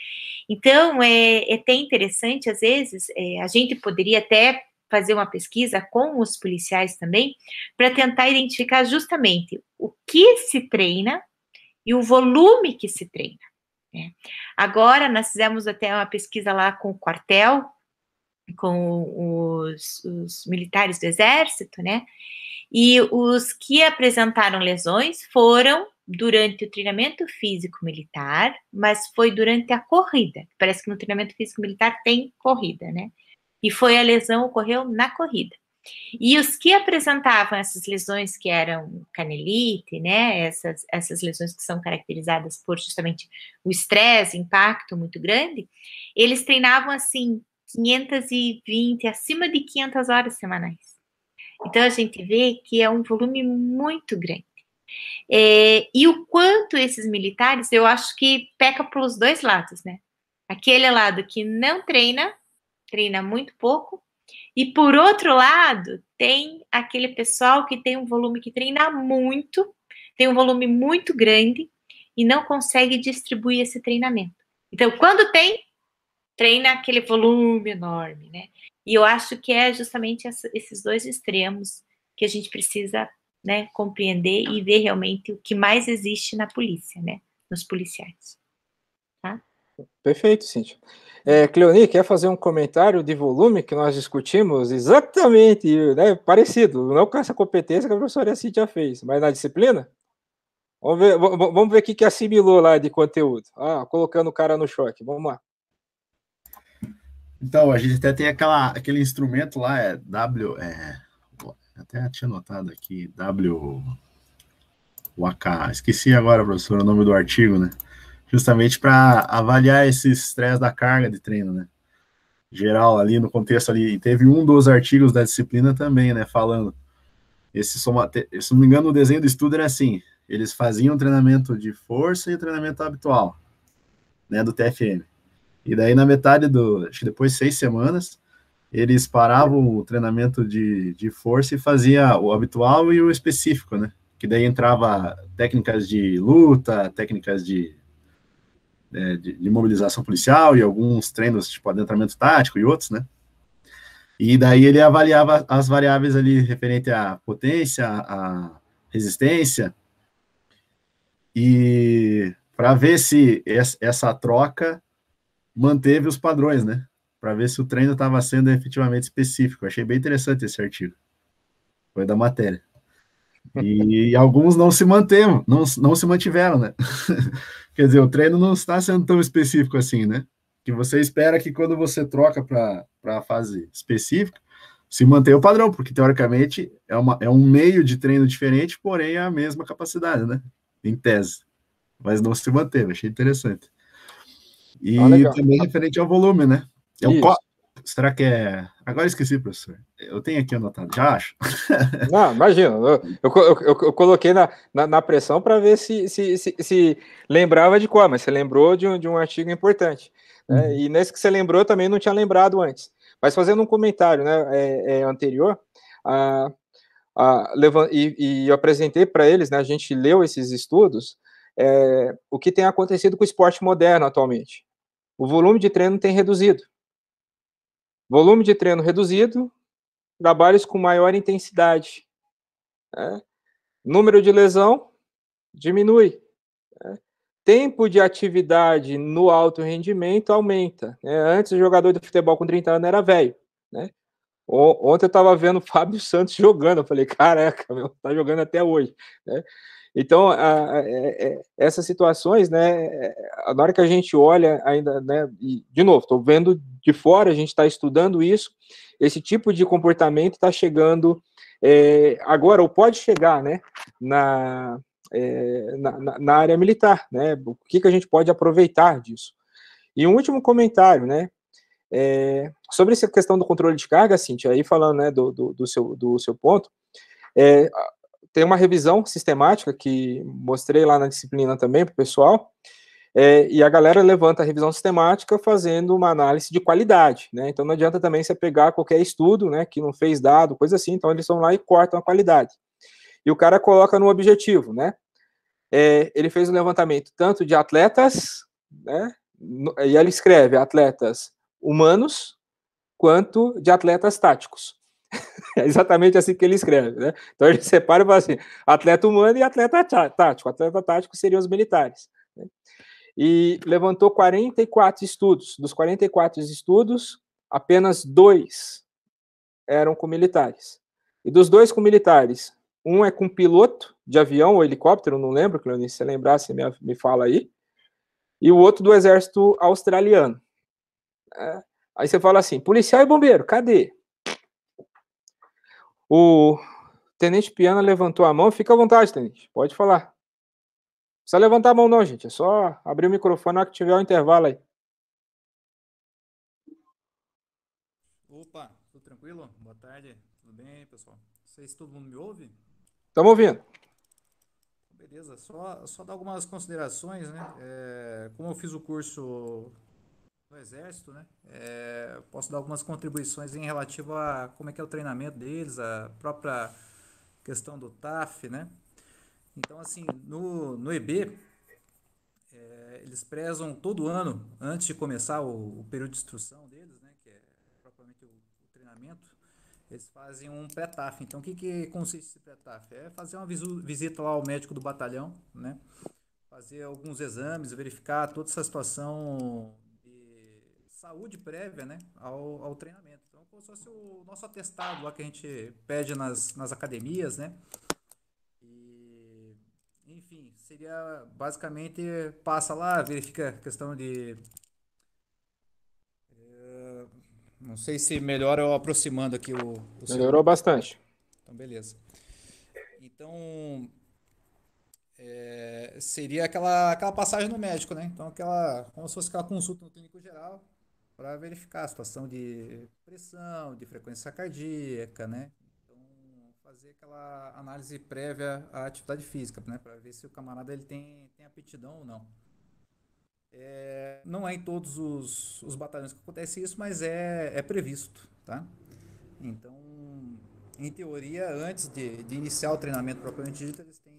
Então, é até interessante, às vezes, a gente poderia até fazer uma pesquisa com os policiais também, para tentar identificar justamente o que se treina e o volume que se treina. Né? Agora, nós fizemos até uma pesquisa lá com o quartel, com os militares do Exército, né? E os que apresentaram lesões foram durante o treinamento físico militar, mas foi durante a corrida. Parece que no treinamento físico militar tem corrida, né? E foi a lesão ocorreu na corrida. E os que apresentavam essas lesões que eram canelite, né, essas lesões que são caracterizadas por justamente o estresse, impacto muito grande, eles treinavam assim 520, acima de 500 horas semanais. Então a gente vê que é um volume muito grande. E o quanto esses militares, eu acho que peca pelos dois lados, né? Aquele lado que não treina muito pouco, e por outro lado, tem aquele pessoal que tem um volume que treina muito, tem um volume muito grande e não consegue distribuir esse treinamento. Então, quando tem, treina aquele volume enorme, né? E eu acho que é justamente esses dois extremos que a gente precisa né, compreender e ver realmente o que mais existe na polícia, né, nos policiais. Tá? Perfeito, Cíntia. Cleoni, quer fazer um comentário de volume que nós discutimos exatamente, né, parecido, não com essa competência que a professora Cíntia fez, mas na disciplina? Vamos ver o que assimilou lá de conteúdo. Colocando o cara no choque. Vamos lá. Então, a gente até tem aquele instrumento lá, até tinha anotado aqui, WAK. Esqueci agora, professor, o nome do artigo, né? Justamente para avaliar esse estresse da carga de treino, né? Geral, ali no contexto ali. E teve um dos artigos da disciplina também, né? Falando. Se não me engano, o desenho do estudo era assim: eles faziam treinamento de força e treinamento habitual, né? Do TFM. E daí, na metade acho que depois de 6 semanas, eles paravam o treinamento de força e fazia o habitual e o específico, né? Que daí entrava técnicas de luta, técnicas de mobilização policial e alguns treinos, tipo adentramento tático e outros, né? E daí ele avaliava as variáveis ali referente à potência, à resistência, e para ver se essa troca manteve os padrões, né? Para ver se o treino estava sendo efetivamente específico. Eu achei bem interessante esse artigo. Foi da matéria. E alguns não se manteram, não se mantiveram, né? Quer dizer, o treino não está sendo tão específico assim, né? Que você espera que quando você troca para a fase específica, se mantenha o padrão, porque teoricamente é um meio de treino diferente, porém é a mesma capacidade, né? Em tese. Mas não se manteve, achei interessante. E também referente ao volume, né? Será que é. Agora esqueci, professor. Eu tenho aqui anotado, já acho. Não, imagina. Eu coloquei na pressão para ver se lembrava de qual, mas você lembrou de um artigo importante. Né? E nesse que você lembrou, também não tinha lembrado antes. Mas fazendo um comentário, né, anterior, e eu apresentei para eles, né, a gente leu esses estudos, o que tem acontecido com o esporte moderno atualmente. O volume de treino tem reduzido. Volume de treino reduzido, trabalhos com maior intensidade. Número de lesão diminui. Tempo de atividade no alto rendimento aumenta. Antes, o jogador de futebol com 30 anos era velho. Né? Ontem eu estava vendo o Fábio Santos jogando. Eu falei, caraca, tá jogando até hoje. Né? Então, essas situações, né, na hora que a gente olha ainda, né, e, de novo, estou vendo de fora, a gente está estudando isso, esse tipo de comportamento está chegando agora, ou pode chegar, né, na área militar, né, o que a gente pode aproveitar disso. E um último comentário, né, sobre essa questão do controle de carga, Cíntia, aí falando, né, do seu ponto, tem uma revisão sistemática que mostrei lá na disciplina também para o pessoal, e a galera levanta a revisão sistemática fazendo uma análise de qualidade, né? Então não adianta também você pegar qualquer estudo, né, que não fez dado, coisa assim, então eles vão lá e cortam a qualidade. E o cara coloca no objetivo, né? Ele fez um levantamento tanto de atletas, né? E ele escreve atletas humanos quanto de atletas táticos. É exatamente assim que ele escreve, né? Então ele separa e fala assim: atleta humano e atleta tático. Atleta tático seriam os militares. Né? E levantou 44 estudos. Dos 44 estudos, apenas 2 eram com militares. E dos 2 com militares, um é com piloto de avião ou helicóptero, não lembro, Cleonice, se você lembrar, você me fala aí. E o outro do exército australiano. Aí você fala assim: policial e bombeiro, cadê? O Tenente Piana levantou a mão. Fica à vontade, Tenente. Pode falar. Não precisa levantar a mão, não, gente. É só abrir o microfone na hora que tiver o intervalo aí. Opa, tudo tranquilo? Boa tarde, tudo bem, pessoal? Vocês, todo mundo me ouve? Estamos ouvindo. Beleza, só dar algumas considerações, né? Como eu fiz o curso no Exército, né? Posso dar algumas contribuições em relativo a como é que é o treinamento deles, a própria questão do TAF, né? Então, assim, no EB, eles prezam todo ano, antes de começar o período de instrução deles, né? Que é propriamente o treinamento, eles fazem um pré-TAF. Então, o que consiste esse pré-TAF? É fazer uma visita lá ao médico do batalhão, né? Fazer alguns exames, verificar toda essa situação de saúde prévia, né, ao treinamento. Então, como se fosse o nosso atestado lá que a gente pede nas academias, né? E, enfim, seria basicamente passa lá, verifica a questão de não sei se melhor eu aproximando aqui o seu. Melhorou bastante. Então, beleza. Então, seria aquela passagem no médico, né? Então, como se fosse aquela consulta no clínico geral para verificar a situação de pressão, de frequência cardíaca, né? Então, fazer aquela análise prévia à atividade física, né? Para ver se o camarada ele tem aptidão ou não. Não é em todos os batalhões que acontece isso, mas é previsto, tá? Então, em teoria, antes de iniciar o treinamento propriamente dito, eles têm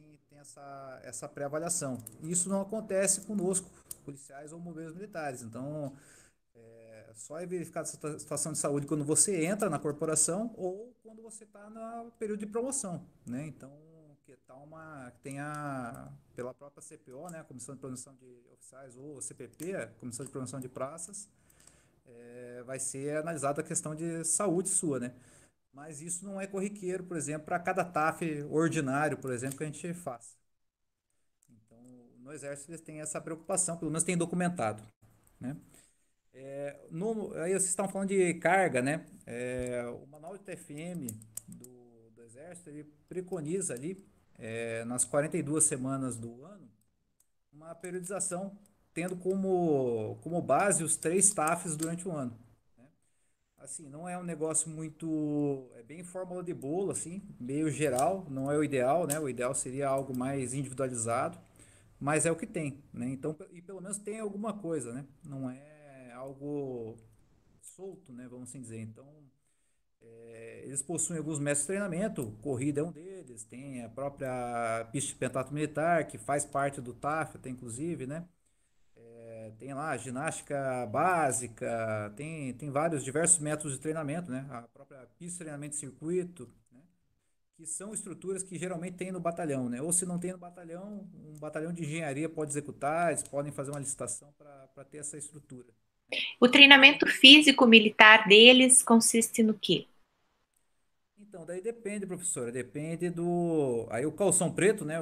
essa pré-avaliação. Isso não acontece conosco, policiais ou bombeiros militares. Então, só é verificada essa situação de saúde quando você entra na corporação ou quando você está no período de promoção, né? Então, tem pela própria CPO, né, a Comissão de Promoção de Oficiais, ou CPP, a Comissão de Promoção de Praças, vai ser analisada a questão de saúde sua, né? Mas isso não é corriqueiro, por exemplo, para cada TAF ordinário, por exemplo, que a gente faz. Então, no Exército eles têm essa preocupação, pelo menos tem documentado, né? Aí vocês estão falando de carga, né? O manual de TFM do Exército, ele preconiza ali, nas 42 semanas do ano, uma periodização tendo como base os 3 TAFs durante o ano. Assim, não é um negócio muito, é bem fórmula de bolo, assim, meio geral, não é o ideal, né? O ideal seria algo mais individualizado, mas é o que tem, né? Então, e pelo menos tem alguma coisa, né? Não é algo solto, né? Vamos assim dizer. Então, eles possuem alguns métodos de treinamento, corrida é um deles, tem a própria pista de pentatlo militar, que faz parte do TAF, até inclusive, né? Tem lá ginástica básica, tem vários diversos métodos de treinamento, né? A própria pista de treinamento de circuito, né? Que são estruturas que geralmente tem no batalhão, né? Ou se não tem no batalhão, um batalhão de engenharia pode executar, eles podem fazer uma licitação para ter essa estrutura. O treinamento físico militar deles consiste no quê? Então, daí depende, professora, depende do... Aí o calção preto, né?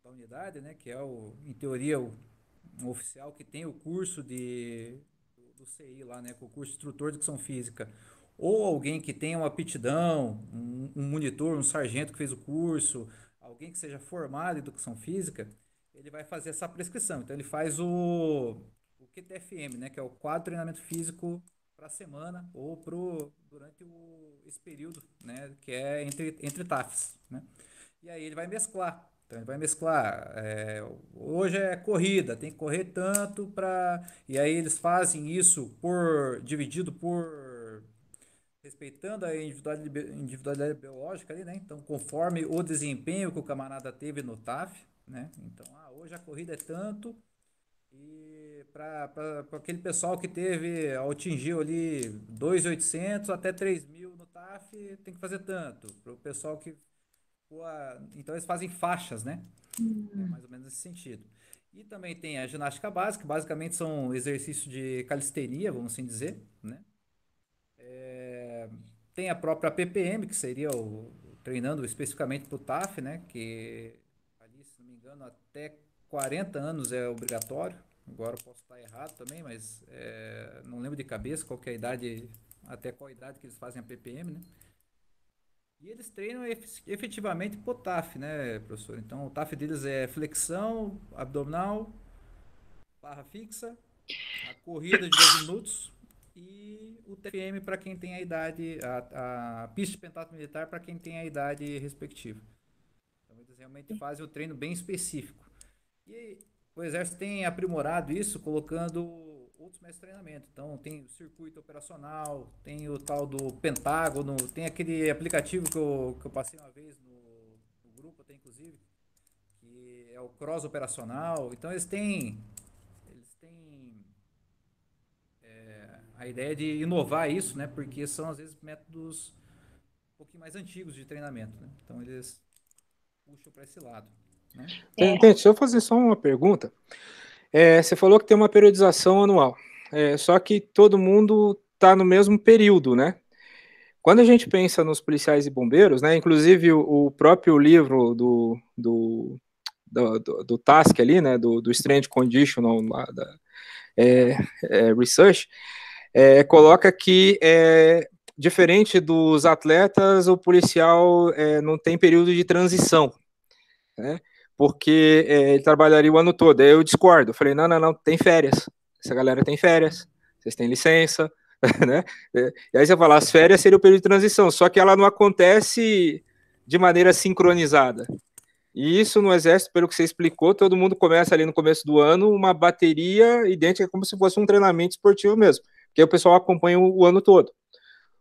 Da unidade, né? Que é, em teoria, um oficial que tem o curso do CI lá, né, com o curso de instrutor de educação física, ou alguém que tenha uma aptidão, um monitor, um sargento que fez o curso, alguém que seja formado em educação física, ele vai fazer essa prescrição. Então ele faz o QTFM, né, que é o quadro de treinamento físico para a semana ou durante esse período, né, que é entre TAFs, né? E aí ele vai mesclar. Então ele vai mesclar. Hoje é corrida, tem que correr tanto para. E aí eles fazem isso dividido por respeitando a individualidade biológica ali, né? Então, conforme o desempenho que o camarada teve no TAF, né? Então, hoje a corrida é tanto. E para aquele pessoal que atingiu ali 2.800 até 3.000 no TAF, tem que fazer tanto. Para o pessoal que então eles fazem faixas, né? É mais ou menos nesse sentido. E também tem a ginástica básica, que basicamente são exercícios de calistenia, vamos assim dizer, né? Tem a própria PPM, que seria treinando especificamente para o TAF, né? Que ali, se não me engano, até 40 anos é obrigatório. Agora eu posso estar errado também, mas não lembro de cabeça qual que é a idade, até qual idade que eles fazem a PPM, né? E eles treinam efetivamente pro TAF, né, professor? Então, o TAF deles é flexão, abdominal, barra fixa, a corrida de 10 minutos e o TFM para quem tem a idade, a pista de pentatlo militar para quem tem a idade respectiva. Então, eles realmente fazem o treino bem específico. E o Exército tem aprimorado isso, colocando outros métodos de treinamento. Então, tem o circuito operacional, tem o tal do Pentágono, tem aquele aplicativo que eu passei uma vez no grupo, até inclusive, que é o Cross Operacional. Então, eles têm a ideia é de inovar isso, né? Porque são, às vezes, métodos um pouquinho mais antigos de treinamento, né? Então, eles puxam para esse lado, né? Deixa eu fazer só uma pergunta. Você falou que tem uma periodização anual, só que todo mundo está no mesmo período, né? Quando a gente pensa nos policiais e bombeiros, né? Inclusive o próprio livro do Task ali, né? Do Strength Conditional Research, coloca que diferente dos atletas, o policial não tem período de transição, né? Porque ele trabalharia o ano todo. Aí eu discordo. Eu falei, não, tem férias. Essa galera tem férias, vocês têm licença, né? E aí você fala, as férias seria o período de transição, só que ela não acontece de maneira sincronizada. E isso no Exército, pelo que você explicou, todo mundo começa ali no começo do ano uma bateria idêntica, como se fosse um treinamento esportivo mesmo, porque o pessoal acompanha o ano todo.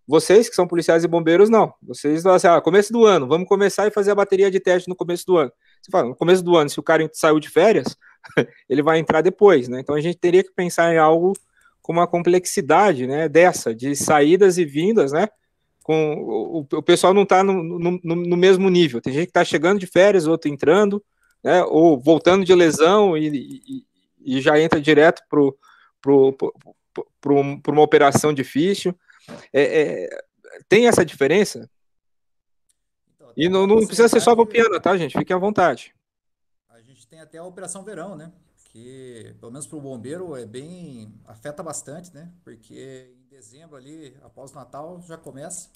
Vocês, que são policiais e bombeiros, não. Vocês vão assim, começo do ano, vamos começar e fazer a bateria de teste no começo do ano. Você fala, no começo do ano, se o cara saiu de férias, ele vai entrar depois, né? Então a gente teria que pensar em algo com uma complexidade, né, dessa, de saídas e vindas, né? O pessoal não está no mesmo nível. Tem gente que está chegando de férias, outro entrando, né? Ou voltando de lesão e já entra direto para uma operação difícil. Tem essa diferença? Então, E até não para precisa ser só facilidade, para o piano, tá, gente? Fiquem à vontade. a gente tem até a Operação Verão, né? Que, pelo menos para o bombeiro, afeta bastante, né? Porque em dezembro ali, após o Natal, já começa,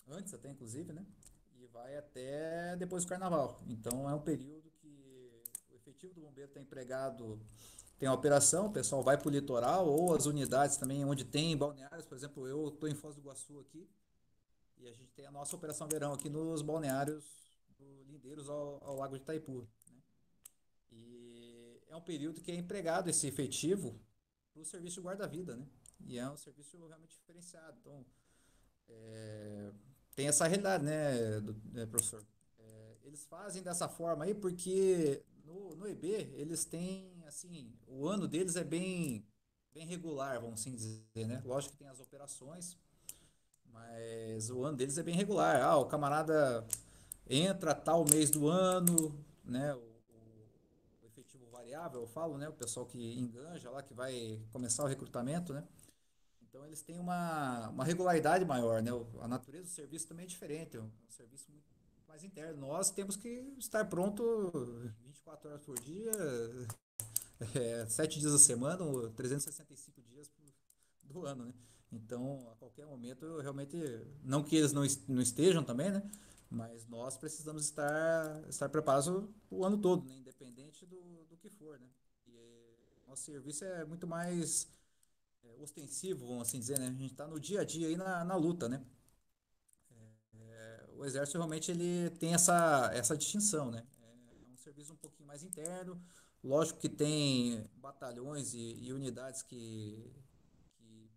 antes até inclusive, né? E vai até depois do Carnaval. Então é um período que o efetivo do bombeiro está empregado, tem a operação, o pessoal vai para o litoral, ou as unidades também, onde tem balneários, por exemplo, eu estou em Foz do Iguaçu aqui, e a gente tem a nossa Operação Verão aqui nos balneários lindeiros ao Lago de Itaipu, né? E é um período que é empregado esse efetivo para o serviço de guarda-vida, né? E é um serviço realmente diferenciado. Então, tem essa realidade, né, professor? Eles fazem dessa forma aí porque no EB eles têm, assim, o ano deles é bem regular, vamos assim dizer, né? Lógico que tem as operações, mas o ano deles é bem regular. O camarada entra tal mês do ano, né? O efetivo variável, eu falo, né? O pessoal que enganja lá, que vai começar o recrutamento, né? Então eles têm uma regularidade maior, né? A natureza do serviço também é diferente, é um serviço muito mais interno. Nós temos que estar pronto 24 horas por dia, 7 dias a semana, 365 dias do ano, né? Então, a qualquer momento, realmente, não que eles não estejam também, né? Mas nós precisamos estar preparados o ano todo, né? Independente do que for, né? E nosso serviço é muito mais ostensivo, vamos assim dizer, né? A gente está no dia a dia aí na luta, né? O Exército realmente ele tem essa distinção, né? É um serviço um pouquinho mais interno. Lógico que tem batalhões e unidades que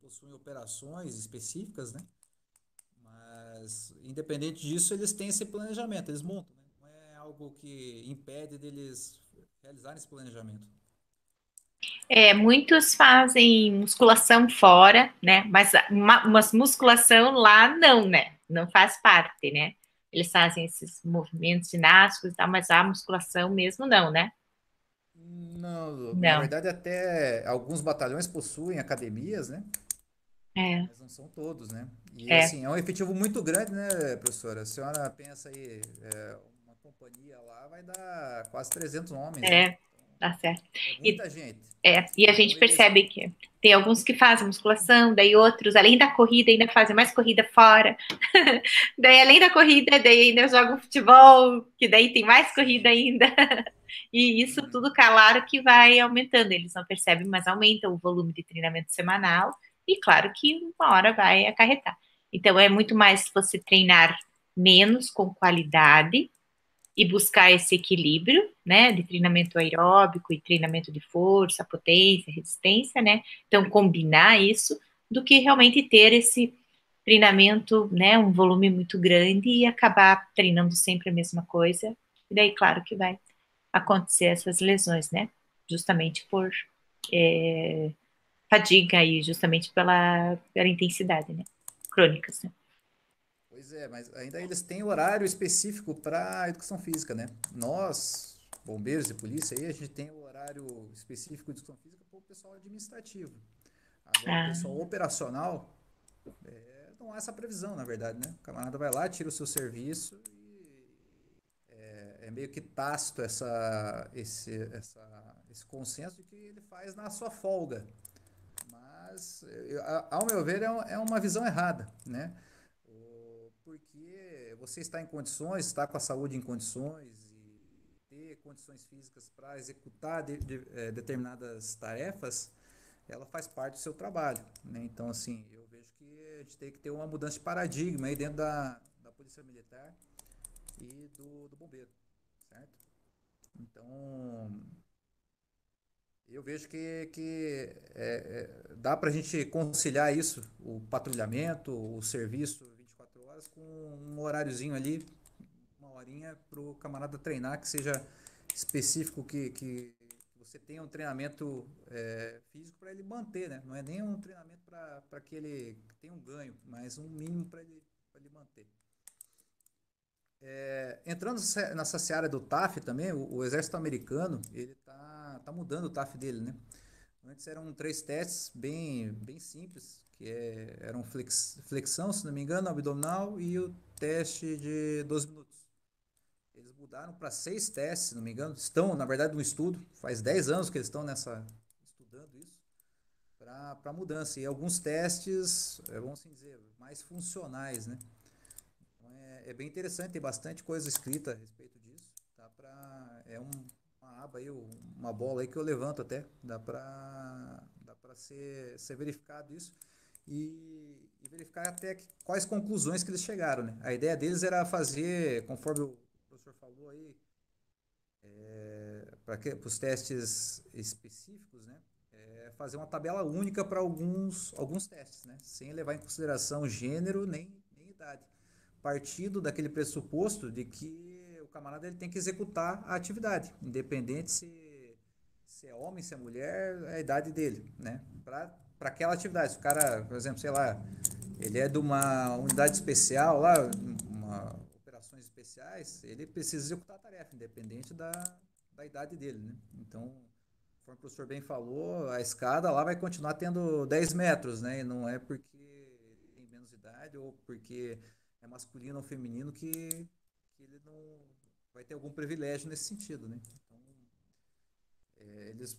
possuem operações específicas, né? Mas, independente disso, eles têm esse planejamento, eles montam, né? Não é algo que impede deles realizarem esse planejamento. Muitos fazem musculação fora, né? Mas uma musculação lá não, né? Não faz parte, né? Eles fazem esses movimentos ginásticos e tal, mas a musculação mesmo não, né? Não, na Não. verdade até alguns batalhões possuem academias, né? É, Mas não são todos, né? E é, assim, é um efetivo muito grande, né, professora? A senhora pensa aí, uma companhia lá vai dar quase 300 homens, né? tá certo. É muita gente. E a Então gente eles. percebe que tem alguns que fazem musculação, daí outros, além da corrida, ainda fazem mais corrida fora. Daí, além da corrida, daí ainda jogam futebol, que daí tem mais corrida Sim. ainda. E isso Uhum. tudo, claro, que vai aumentando. Eles não percebem, mas aumenta o volume de treinamento semanal. E claro que uma hora vai acarretar. Então, é muito mais você treinar menos com qualidade e buscar esse equilíbrio, né, de treinamento aeróbico e treinamento de força, potência, resistência, né? Então, combinar isso do que realmente ter esse treinamento, né, um volume muito grande e acabar treinando sempre a mesma coisa. E daí, claro que vai acontecer essas lesões, né? Justamente por fadiga aí, justamente pela intensidade, né? Crônicas, né? Pois é, mas ainda eles têm horário específico para educação física, né? Nós, bombeiros e polícia, aí a gente tem o horário específico de educação física para o pessoal administrativo. Agora, o Ah, pessoal operacional, não há essa previsão, na verdade, né? O camarada vai lá, tira o seu serviço e é meio que tácito esse consenso de que ele faz na sua folga. Mas, ao meu ver, é uma visão errada, né? Porque você está em condições, está com a saúde em condições e ter condições físicas para executar determinadas tarefas, ela faz parte do seu trabalho, né? Então, assim, eu vejo que a gente tem que ter uma mudança de paradigma aí dentro da Polícia Militar e do bombeiro, certo? Então, eu vejo que dá para a gente conciliar isso, o patrulhamento, o serviço 24 horas, com um horáriozinho ali, uma horinha para o camarada treinar, que seja específico, que você tenha um treinamento físico para ele manter, né? Não é nem um treinamento para que ele tenha um ganho, mas um mínimo para ele manter. Entrando nessa seara do TAF também, o exército americano, ele tá mudando o TAF dele, né? Antes eram 3 testes bem simples, eram flexão, se não me engano, abdominal e o teste de 12 minutos. Eles mudaram para 6 testes, se não me engano. Estão, na verdade, no estudo, faz 10 anos que eles estão estudando isso, para mudança. E alguns testes, vamos assim dizer, mais funcionais, né? É bem interessante, tem bastante coisa escrita a respeito disso. Uma aba aí, uma bola aí que eu levanto até. Dá para ser verificado isso e verificar até quais conclusões que eles chegaram, né? A ideia deles era fazer, conforme o professor falou aí, para os testes específicos, né? Fazer uma tabela única para alguns testes, né? Sem levar em consideração gênero nem idade, partindo daquele pressuposto de que o camarada ele tem que executar a atividade, independente se é homem, se é mulher, é a idade dele, né? Para aquela atividade. Se o cara, por exemplo, sei lá, ele é de uma unidade especial lá, operações especiais, ele precisa executar a tarefa, independente da idade dele, né? Então, conforme o professor bem falou, a escada lá vai continuar tendo 10 metros, né? E não é porque tem menos idade ou porque é masculino ou feminino que ele não vai ter algum privilégio nesse sentido, né? Então, eles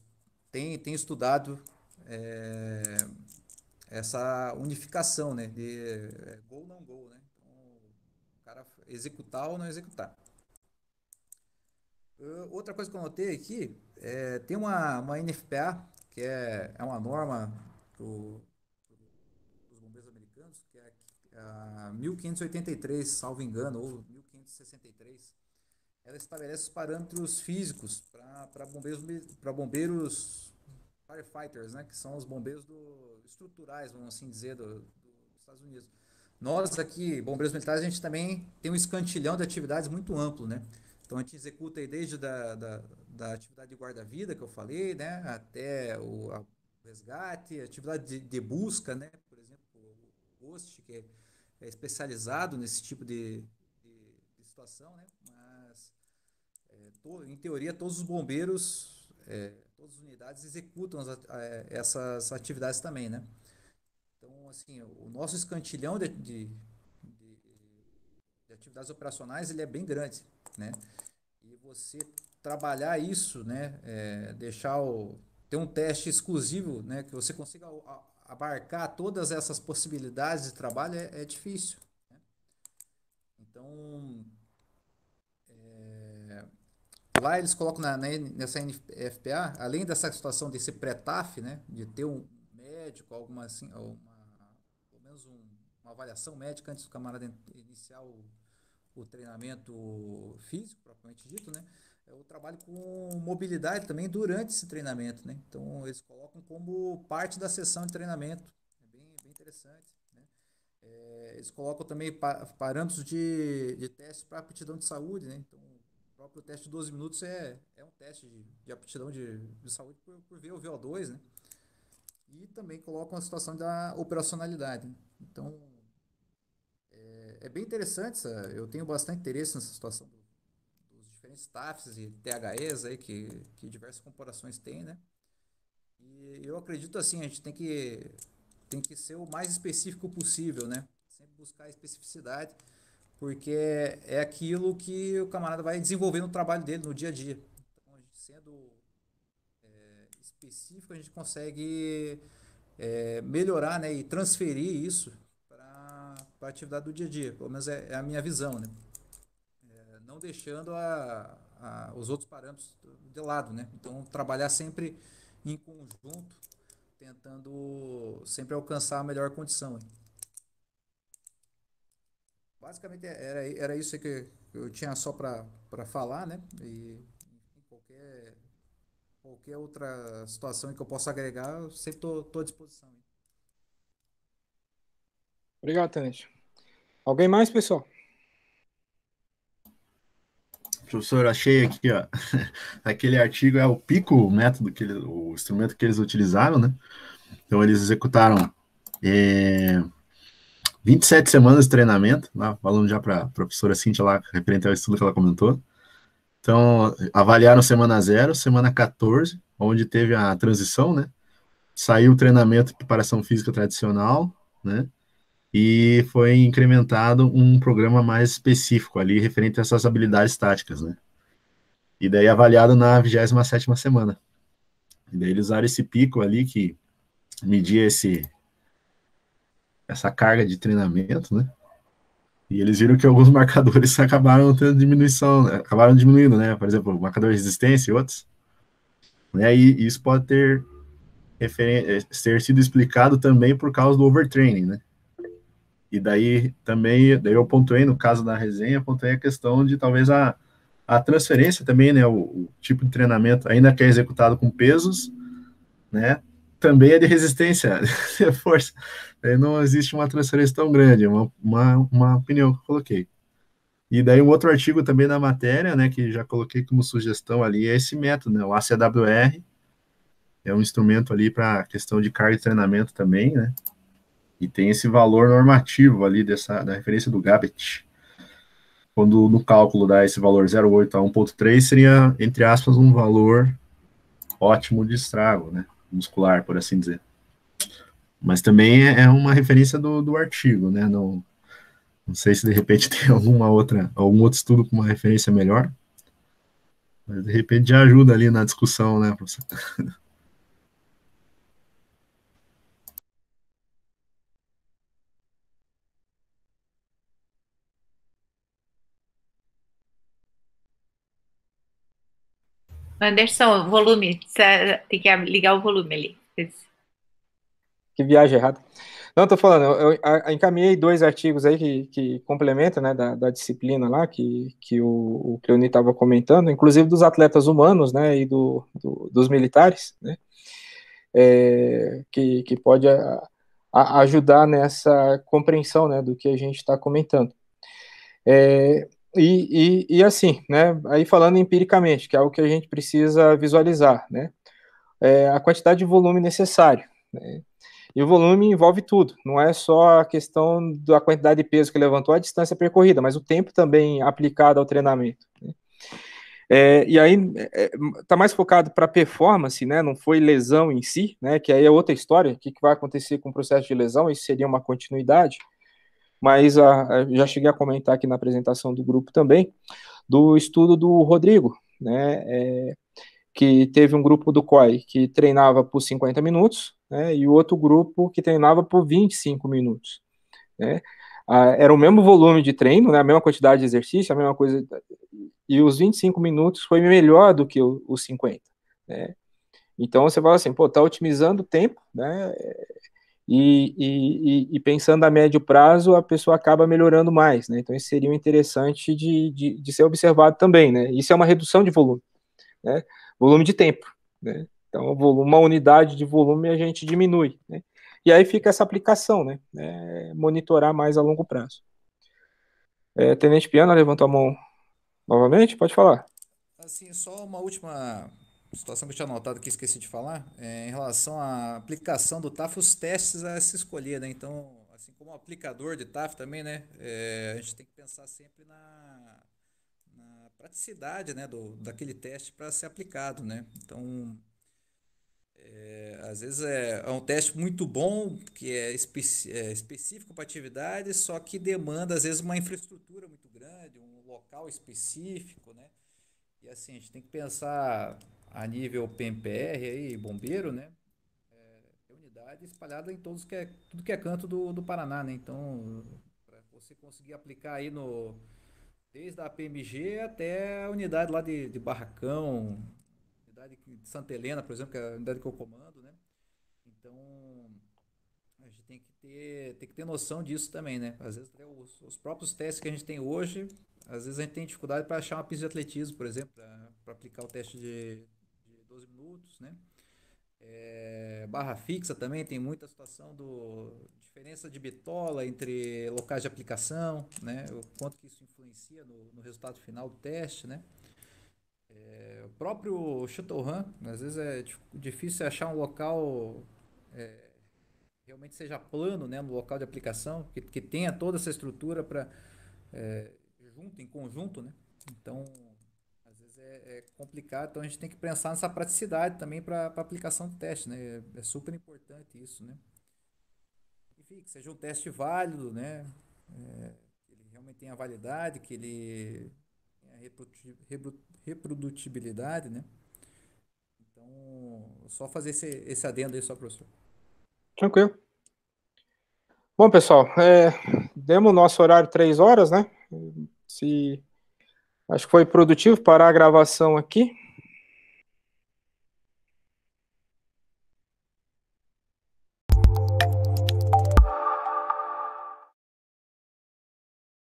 têm estudado essa unificação, né? De gol não gol, né? Então, o cara executar ou não executar. Outra coisa que eu notei aqui, tem uma NFPA, que é uma norma dos bombeiros americanos, que é a 1583, salvo engano, ou 1563. Ela estabelece os parâmetros físicos para bombeiros firefighters, né, que são os bombeiros estruturais, vamos assim dizer, dos Estados Unidos. Nós aqui, bombeiros militares, a gente também tem um escantilhão de atividades muito amplo, né? Então a gente executa aí desde da atividade de guarda-vida que eu falei, né, até o resgate, atividade de busca, né, por exemplo, o GHOST, que é especializado nesse tipo de situação, né, mas em teoria todos os bombeiros, todas as unidades executam essas atividades também, né. Então, assim, o nosso escantilhão de atividades operacionais ele é bem grande, né? E você trabalhar isso, né? Ter um teste exclusivo, né? Que você consiga abarcar todas essas possibilidades de trabalho é difícil, né? Então, lá eles colocam nessa NFPA, além dessa situação desse pré-TAF, né? De ter um médico, alguma assim, pelo menos uma avaliação médica antes do camarada iniciar o treinamento físico, propriamente dito, né? O trabalho com mobilidade também durante esse treinamento, né? Então, eles colocam como parte da sessão de treinamento. É bem interessante, né? Eles colocam também parâmetros de teste para aptidão de saúde, né? Então, o próprio teste de 12 minutos é um teste de aptidão de saúde por ver o VO2, né? e também colocam a situação da operacionalidade, né? Então, é bem interessante, eu tenho bastante interesse nessa situação dos diferentes TAFs e THEs aí que diversas corporações têm, né? E eu acredito assim, a gente tem que ser o mais específico possível, né? Sempre buscar a especificidade, porque é aquilo que o camarada vai desenvolver no trabalho dele, no dia a dia. Então, a gente sendo específico, a gente consegue melhorar, né, e transferir isso para a atividade do dia a dia. Pelo menos é a minha visão, né? Não deixando os outros parâmetros de lado, né? Então, trabalhar sempre em conjunto, tentando sempre alcançar a melhor condição, hein? Basicamente era isso aí que eu tinha só para falar, né? E qualquer outra situação em que eu possa agregar, eu sempre estou à disposição, hein? Obrigado, Tenente. Alguém mais, pessoal? Professor, achei aqui, ó, aquele artigo é o PICO, o método o instrumento que eles utilizaram, né? Então eles executaram 27 semanas de treinamento, lá, falando já para a professora Cíntia lá, referente ao estudo que ela comentou. Então, avaliaram semana 0, semana 14, onde teve a transição, né? Saiu o treinamento de preparação física tradicional, né? E foi incrementado um programa mais específico ali, referente a essas habilidades táticas, né? E daí avaliado na 27ª semana. E daí eles usaram esse pico ali que media essa carga de treinamento, né? E eles viram que alguns marcadores acabaram tendo diminuição, né? Acabaram diminuindo, né? Por exemplo, o marcador de resistência e outros. Né? E isso pode ter sido explicado também por causa do overtraining, né? E daí também, daí eu pontuei, no caso da resenha, pontuei a questão de talvez a transferência também, né? O tipo de treinamento, ainda que é executado com pesos, né? Também é de resistência, de força. Aí não existe uma transferência tão grande, é uma opinião que eu coloquei. E daí um outro artigo também na matéria, né, que já coloquei como sugestão ali, é esse método, né, o ACWR, é um instrumento ali para questão de carga de treinamento também, né, e tem esse valor normativo ali da referência do Gabbett. Quando no cálculo dá esse valor 0,8 a 1,3, seria, entre aspas, um valor ótimo de estrago, né, muscular, por assim dizer. Mas também é uma referência do artigo, né, não sei se de repente tem algum outro estudo com uma referência melhor, mas de repente já ajuda ali na discussão, né, professor? Anderson, volume, tem que ligar o volume ali. Que viagem errada. Não, tô falando, eu encaminhei 2 artigos aí que complementam, né, da disciplina lá, que o Cleoni estava comentando, inclusive dos atletas humanos, né, e dos militares, né, que pode ajudar nessa compreensão, né, do que a gente está comentando. E assim, né, aí falando empiricamente, que é algo que a gente precisa visualizar, né, a quantidade de volume necessário, né, e o volume envolve tudo, não é só a questão da quantidade de peso que levantou, a distância percorrida, mas o tempo também aplicado ao treinamento, né. E aí está mais focado para performance, né? Não foi lesão em si, né? Que aí é outra história. O que vai acontecer com o processo de lesão? Isso seria uma continuidade. Mas já cheguei a comentar aqui na apresentação do grupo também do estudo do Rodrigo, né? Que teve um grupo do COI que treinava por 50 minutos, né? E o outro grupo que treinava por 25 minutos, né? Era o mesmo volume de treino, né? A mesma quantidade de exercício, a mesma coisa, e os 25 minutos foi melhor do que os 50, né? Então você fala assim, pô, tá otimizando o tempo, né? E pensando a médio prazo, a pessoa acaba melhorando mais, né? Então isso seria interessante de ser observado também, né? Isso é uma redução de volume, né? Volume de tempo, né? Então, uma unidade de volume a gente diminui, né? E aí fica essa aplicação, né? Monitorar mais a longo prazo. Tenente Piana levantou a mão novamente, pode falar. Assim, só uma última situação que eu tinha anotado que esqueci de falar, em relação à aplicação do TAF, os testes a se escolher, né? Então, assim como o aplicador de TAF também, né? A gente tem que pensar sempre na praticidade, né? Daquele teste para ser aplicado, né? Então, às vezes é um teste muito bom, que é específico para atividade, só que demanda, às vezes, uma infraestrutura muito grande, um local específico, né? E assim, a gente tem que pensar a nível PMPR aí, bombeiro, né? Tem unidade espalhada em tudo que é canto do Paraná, né? Então, para você conseguir aplicar aí desde a PMG até a unidade lá de Barracão, unidade de Santa Helena, por exemplo, que é a unidade que eu comando, né? Então, a gente tem que ter noção disso também, né? Às vezes até os próprios testes que a gente tem hoje, às vezes a gente tem dificuldade para achar uma pista de atletismo, por exemplo, para aplicar o teste de 12 minutos, né? Barra fixa também tem muita situação diferença de bitola entre locais de aplicação, né? O quanto que isso influencia no resultado final do teste, né? O próprio shuttle run, às vezes é difícil achar um local realmente seja plano, né, no local de aplicação, que tenha toda essa estrutura para em conjunto, né? Então, às vezes é complicado, então a gente tem que pensar nessa praticidade também para aplicação do teste, né? É super importante isso, né? Enfim, que seja um teste válido, né? Que ele realmente tenha validade, que ele tenha reprodutibilidade, né? Então, só fazer esse adendo aí só, professor. Tranquilo. Bom, pessoal, demos o nosso horário 3 horas, né? Acho que foi produtivo parar a gravação aqui.